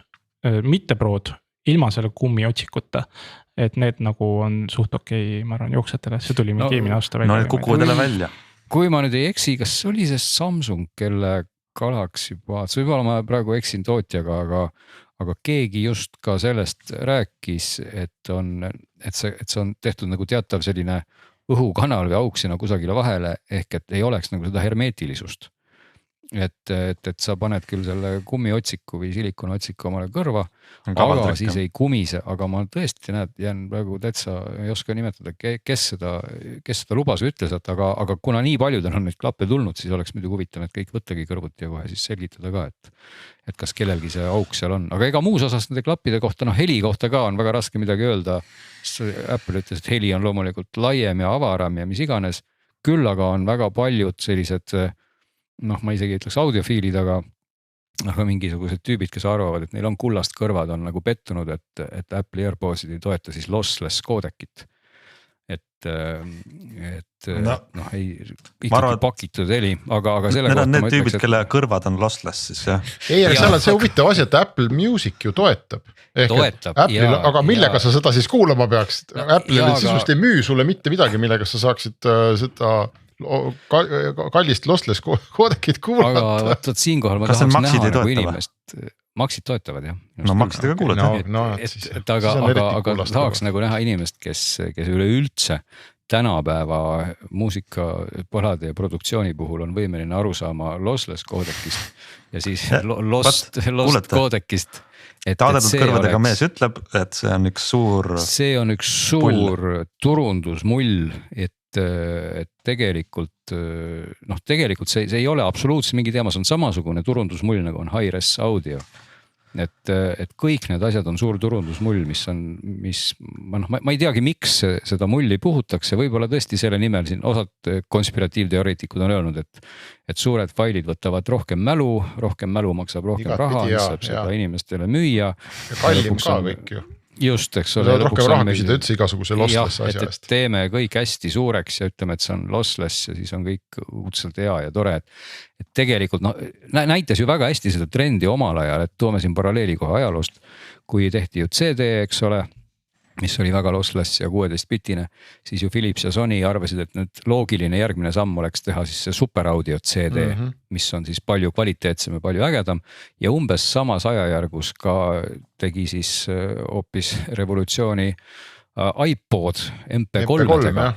mitte prood, ilma selle kummi otsikuta, et need nagu on suht okei, ma arvan, jooksjatele, see tuli mingi eelmine aasta välja. No need kukuvad jälle välja. Kui ma nüüd ei eksi, kas oli see Samsung, kelle Galaxy Buds, võib-olla ma praegu eksin tootjaga, aga keegi just ka sellest rääkis, et see on tehtud nagu teatav selline õhukanal või auk sinna kusagile vahele, ehk et ei oleks nagu seda hermeetilisust. Et sa paned küll selle kummiotsiku või silikonotsiku omale kõrva, aga siis ei kumise, aga ma tõesti jään praegu täitsa, ei oska nimetada, kes seda lubas või ütles, aga kuna nii paljudel on neid klappe tulnud, siis oleks muidu huvitav, et kõik võttagi kõrvuti ja kohe siis selgitada ka, et kas kellelgi see auk seal on, aga ega muus osas nende klappide kohta, heli kohta ka on väga raske midagi öelda. Apple ütles, et heli on loomulikult laiem ja avaram ja mis iganes, küll aga on väga paljud sellised ma isegi ütleks audiofiilid, aga mingisugused tüübid, kes arvavad, et neil on kullast kõrvad, on nagu pettunud, et Apple AirPodsid ei toeta siis lossless koodekit. noh ei ikkagi pakitud heli, aga selle kohta ma ütleks, tüübid, kelle kõrvad on lossless siis jah. Ei, seal on see huvitav asi, et Apple Music ju toetab. Aga millega sa seda siis kuulama peaks? Apple'il sisust ei müü sulle mitte midagi, millega sa saaksid seda kallist lossless koodekit kuulata. Aga võtad siinkohal ma tahaks näha nagu inimest. Maksid toetavad jah. No maksidega kuulata. Aga tahaks nagu näha inimest, kes üleüldse tänapäeva muusikapõlade ja produktsiooni puhul on võimeline aru saama lossless koodekist ja siis lost koodekist. Taadetud kõrvadega mees ütleb, et see on üks suur turundusmull, et tegelikult see ei ole absoluutselt mingi teema, see on samasugune turundusmull nagu on Hi-Res audio. Et kõik need asjad on suur turundusmull, ma ei teagi, miks seda mulli puhutakse, võib-olla tõesti selle nimel siin osad konspiratiivteoreetikud on öelnud, et suured failid võtavad rohkem mälu maksab rohkem raha, saab seda inimestele müüa. Ja kallim ka kõik ju. Just, eks ole. Rohkem raha küsida üldse igasuguse lossless asja eest. Teeme kõik hästi suureks ja ütleme, et see on lossless ja siis on kõik uudselt hea ja tore. Et tegelikult näitas ju väga hästi seda trendi omal ajal, et toome siin paralleeli kohe ajaloost, kui tehti ju CD, eks ole, mis oli väga lossless ja 16-bitine, siis ju Philips ja Sony arvasid, et nüüd loogiline järgmine samm oleks teha siis see superaudio CD, mis on siis palju kvaliteetsem ja palju ägedam ja umbes samas ajajärgus ka tegi siis hoopis revolutsiooni iPod MP3-dega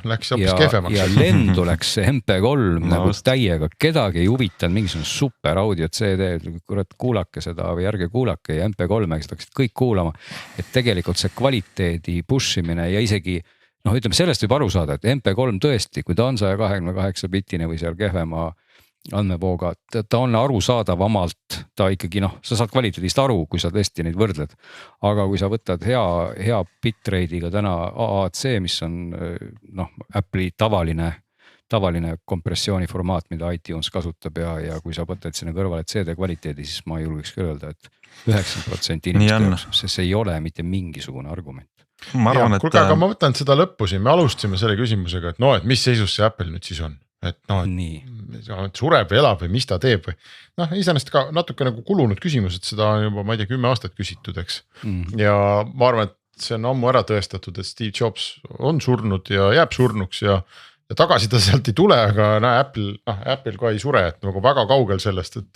ja lendu läks see MP3 nagu täiega, kedagi ei huvitanud mingisugune super audio CD, kurat kuulake seda või ärge kuulake ja MP3 seda hakkasid kõik kuulama, et tegelikult see kvaliteedi pushimine ja isegi ütleme sellest võib aru saada, et MP3 tõesti, kui ta on 128-bitine või seal kehvema andmevooga, ta on arusaadavamalt, ta ikkagi sa saad kvaliteedist aru, kui sa tõesti neid võrdled. Aga kui sa võtad hea bitrate'iga täna AAC, mis on Apple'i tavaline kompressiooniformaat, mida iTunes kasutab ja kui sa võtad sinna kõrvale CD kvaliteedi, siis ma julgeks küll öelda, et 90% inimeste, sest see ei ole mitte mingisugune argument. Kuulge, aga ma võtan seda lõppu siin, me alustasime selle küsimusega, et mis seisus see Apple nüüd siis on? Et sureb või elab või mis ta teeb või iseenesest ka natuke nagu kulunud küsimus, et seda on juba ma ei tea 10 aastat küsitud, eks. Ja ma arvan, et see on ammu ära tõestatud, et Steve Jobs on surnud ja jääb surnuks ja tagasi ta sealt ei tule, aga Apple ka ei sure, et nagu väga kaugel sellest, et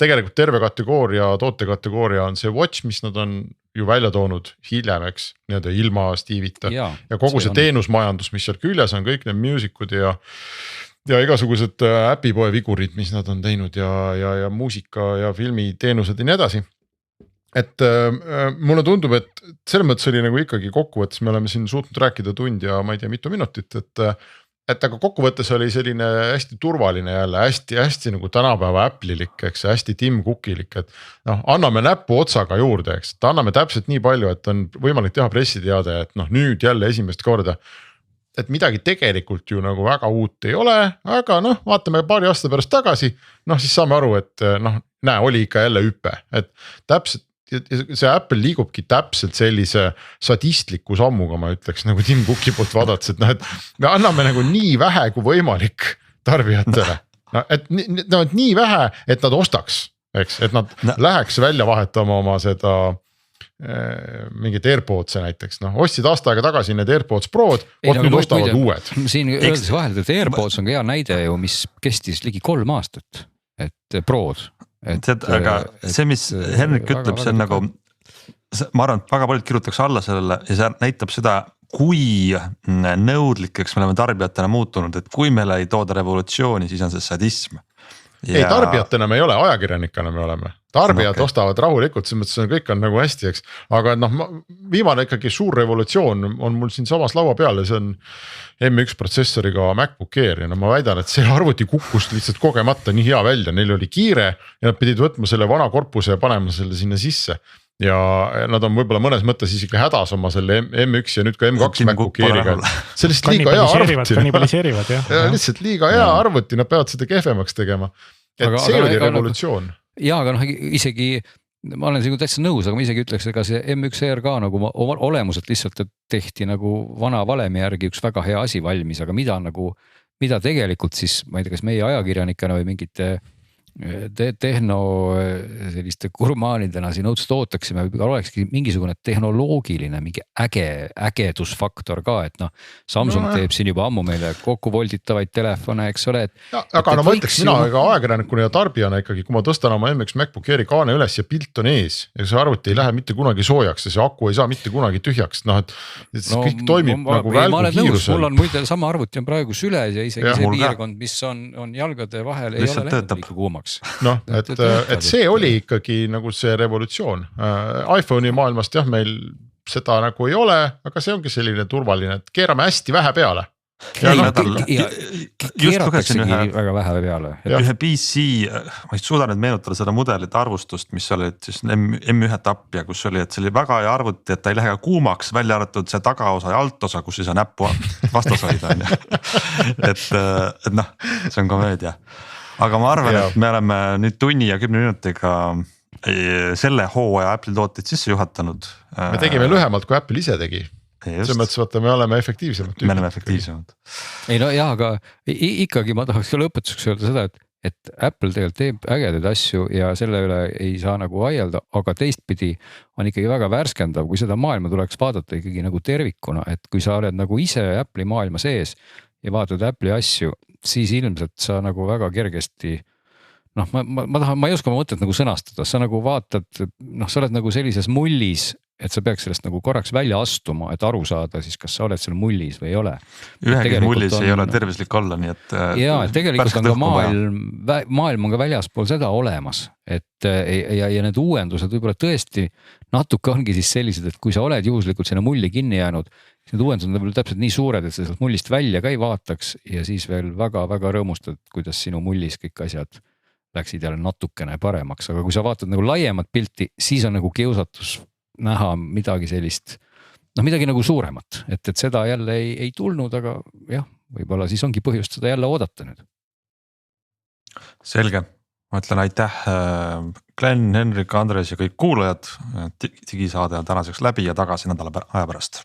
tegelikult terve kategooria, tootekategooria on see Watch, mis nad on ju välja toonud hiljem, eks, ilma Steve'ita ja kogu see teenusmajandus, mis seal küljes on, kõik need musicud ja igasugused äpipoe vigurid, mis nad on teinud ja muusika ja filmiteenused ja nii edasi. Et mulle tundub, et selles mõttes oli nagu ikkagi kokkuvõttes, me oleme siin suutnud rääkida tund ja ma ei tea mitu minutit, et aga kokkuvõttes oli selline hästi turvaline jälle, hästi nagu tänapäeva Apple'ilik, eks, hästi Tim Cookilik, et anname näppu otsaga juurde, eks, et anname täpselt nii palju, et on võimalik teha pressiteade, et nüüd jälle esimest korda, et midagi tegelikult ju nagu väga uut ei ole, aga vaatame paari aasta pärast tagasi, siis saame aru, et näe, oli ikka jälle hüpe, et täpselt see Apple liigubki täpselt sellise sadistliku sammuga, ma ütleks nagu Tim Cooki poolt vaadates, et et me anname nagu nii vähe kui võimalik tarbijatele, et nii vähe, et nad ostaks, eks, et nad läheks välja vahetama oma seda mingid AirPods'e näiteks, ostsid aasta aega tagasi need AirPods Prod, nüüd ostavad uued. Siin öeldes vahel, et AirPods on hea näide ju, mis kestis ligi 3 aastat, et Prod. Aga see, mis Henrik ütleb, see on nagu, ma arvan, et väga paljud kirjutaks alla sellele ja see näitab seda, kui nõudlikeks me oleme tarbijatena muutunud, et kui meile ei tooda revolutsiooni, siis on see sadism. Ei, tarbijatena me ei ole, ajakirjanikana me oleme. Tarbijad ostavad rahulikult, selles mõttes kõik on nagu hästi, eks. Aga viimane ikkagi suur revolutsioon on mul siin samas laua peal ja see on M1 protsessoriga MacBook Air ja ma väidan, et see arvuti kukkus lihtsalt kogemata nii hea välja, neil oli kiire ja nad pidid võtma selle vana korpuse ja panema selle sinna sisse. Ja nad on võib-olla mõnes mõttes isegi hädas oma selle M1 ja nüüd ka M2 MacBook Airiga. See lihtsalt liiga hea arvuti. Lihtsalt liiga hea arvuti, nad peavad seda kehvemaks tegema. Et see oli revolutsioon. Jaa, aga isegi ma olen sinuga täitsa nõus, aga ma isegi ütleks, ega see M1R ka nagu olemuselt lihtsalt tehti nagu vana valemi järgi üks väga hea asi valmis, aga mida tegelikult siis, ma ei tea, kas meie ajakirjanikena või mingite tehno selliste gurmaanidena siin õudselt ootaksime, olekski mingisugune tehnoloogiline mingi ägedusfaktor ka, et noh, Samsung teeb siin juba ammu meile kokku volditavaid telefone, eks ole. Aga no ma ütleks mina ega ajakirjanikuna ja tarbijana ikkagi, kui ma tõstan oma M1 MacBook Airi kaane üles ja pilt on ees ja see arvuti ei lähe mitte kunagi soojaks ja see aku ei saa mitte kunagi tühjaks, noh et kõik toimib nagu välgu kiirusel. Mul on muide sama arvuti on praegu süles ja isegi see piirkond, mis on jalgade vahel, ei ole läinud liiga kuumaks. noh, et see oli ikkagi nagu see revolutsioon. iPhone'i maailmast jah, meil seda nagu ei ole, aga see ongi selline turvaline, et keerame hästi vähe peale. Keerataksegi väga vähe peale. Ühe PC, ma ei suuda nüüd meenutada seda mudelit arvustust, mis oli siis M1 tapp ja kus oli, et see oli väga hea arvuti, et ta ei lähe kuumaks, välja arvatud see tagaosa ja altosa, kus ei saa näppu vastas hoida. et noh, see on komöödia. Aga ma arvan, et me oleme nüüd tunni ja 10 minutiga selle hooaja Apple tooteid sisse juhatanud. Me tegime lühemalt, kui Apple ise tegi. See mõttes, vaata, me oleme efektiivsemad. Me oleme efektiivsemad. Ei no jah, aga ikkagi ma tahaks ka lõpetuseks öelda seda, et Apple tegelikult teeb ägedaid asju ja selle üle ei saa nagu vaielda, aga teistpidi on ikkagi väga värskendav, kui seda maailma tuleks vaadata ikkagi nagu tervikuna, et kui sa oled nagu ise Apple'i maailma sees ja vaatad Apple'i asju, siis ilmselt sa nagu väga kergesti, noh, ma ei oska oma mõtet nagu sõnastada, sa nagu vaatad, noh, sa oled nagu sellises mullis, et sa peaks sellest nagu korraks välja astuma, et aru saada siis, kas sa oled seal mullis või ei ole. Ühegi mullis ei ole tervislik olla, nii et. Jaa, et tegelikult on ka maailm on ka väljaspool seda olemas, et ja need uuendused võib-olla tõesti natuke ongi siis sellised, et kui sa oled juhuslikult sinna mulli kinni jäänud, siis need uuendused on võib-olla täpselt nii suured, et sa sealt mullist välja ka ei vaataks ja siis veel väga-väga rõõmustad, kuidas sinu mullis kõik asjad läksid jälle natukene paremaks, aga kui sa vaatad nagu laiemat pilti, siis on nagu kiusatus näha midagi sellist, noh midagi nagu suuremat, et seda jälle ei tulnud, aga jah, võib-olla siis ongi põhjust seda jälle oodata nüüd. Selge, ma ütlen aitäh Glen, Henrik, Andres ja kõik kuulajad, digisaade on tänaseks läbi ja tagasi nädala aja pärast.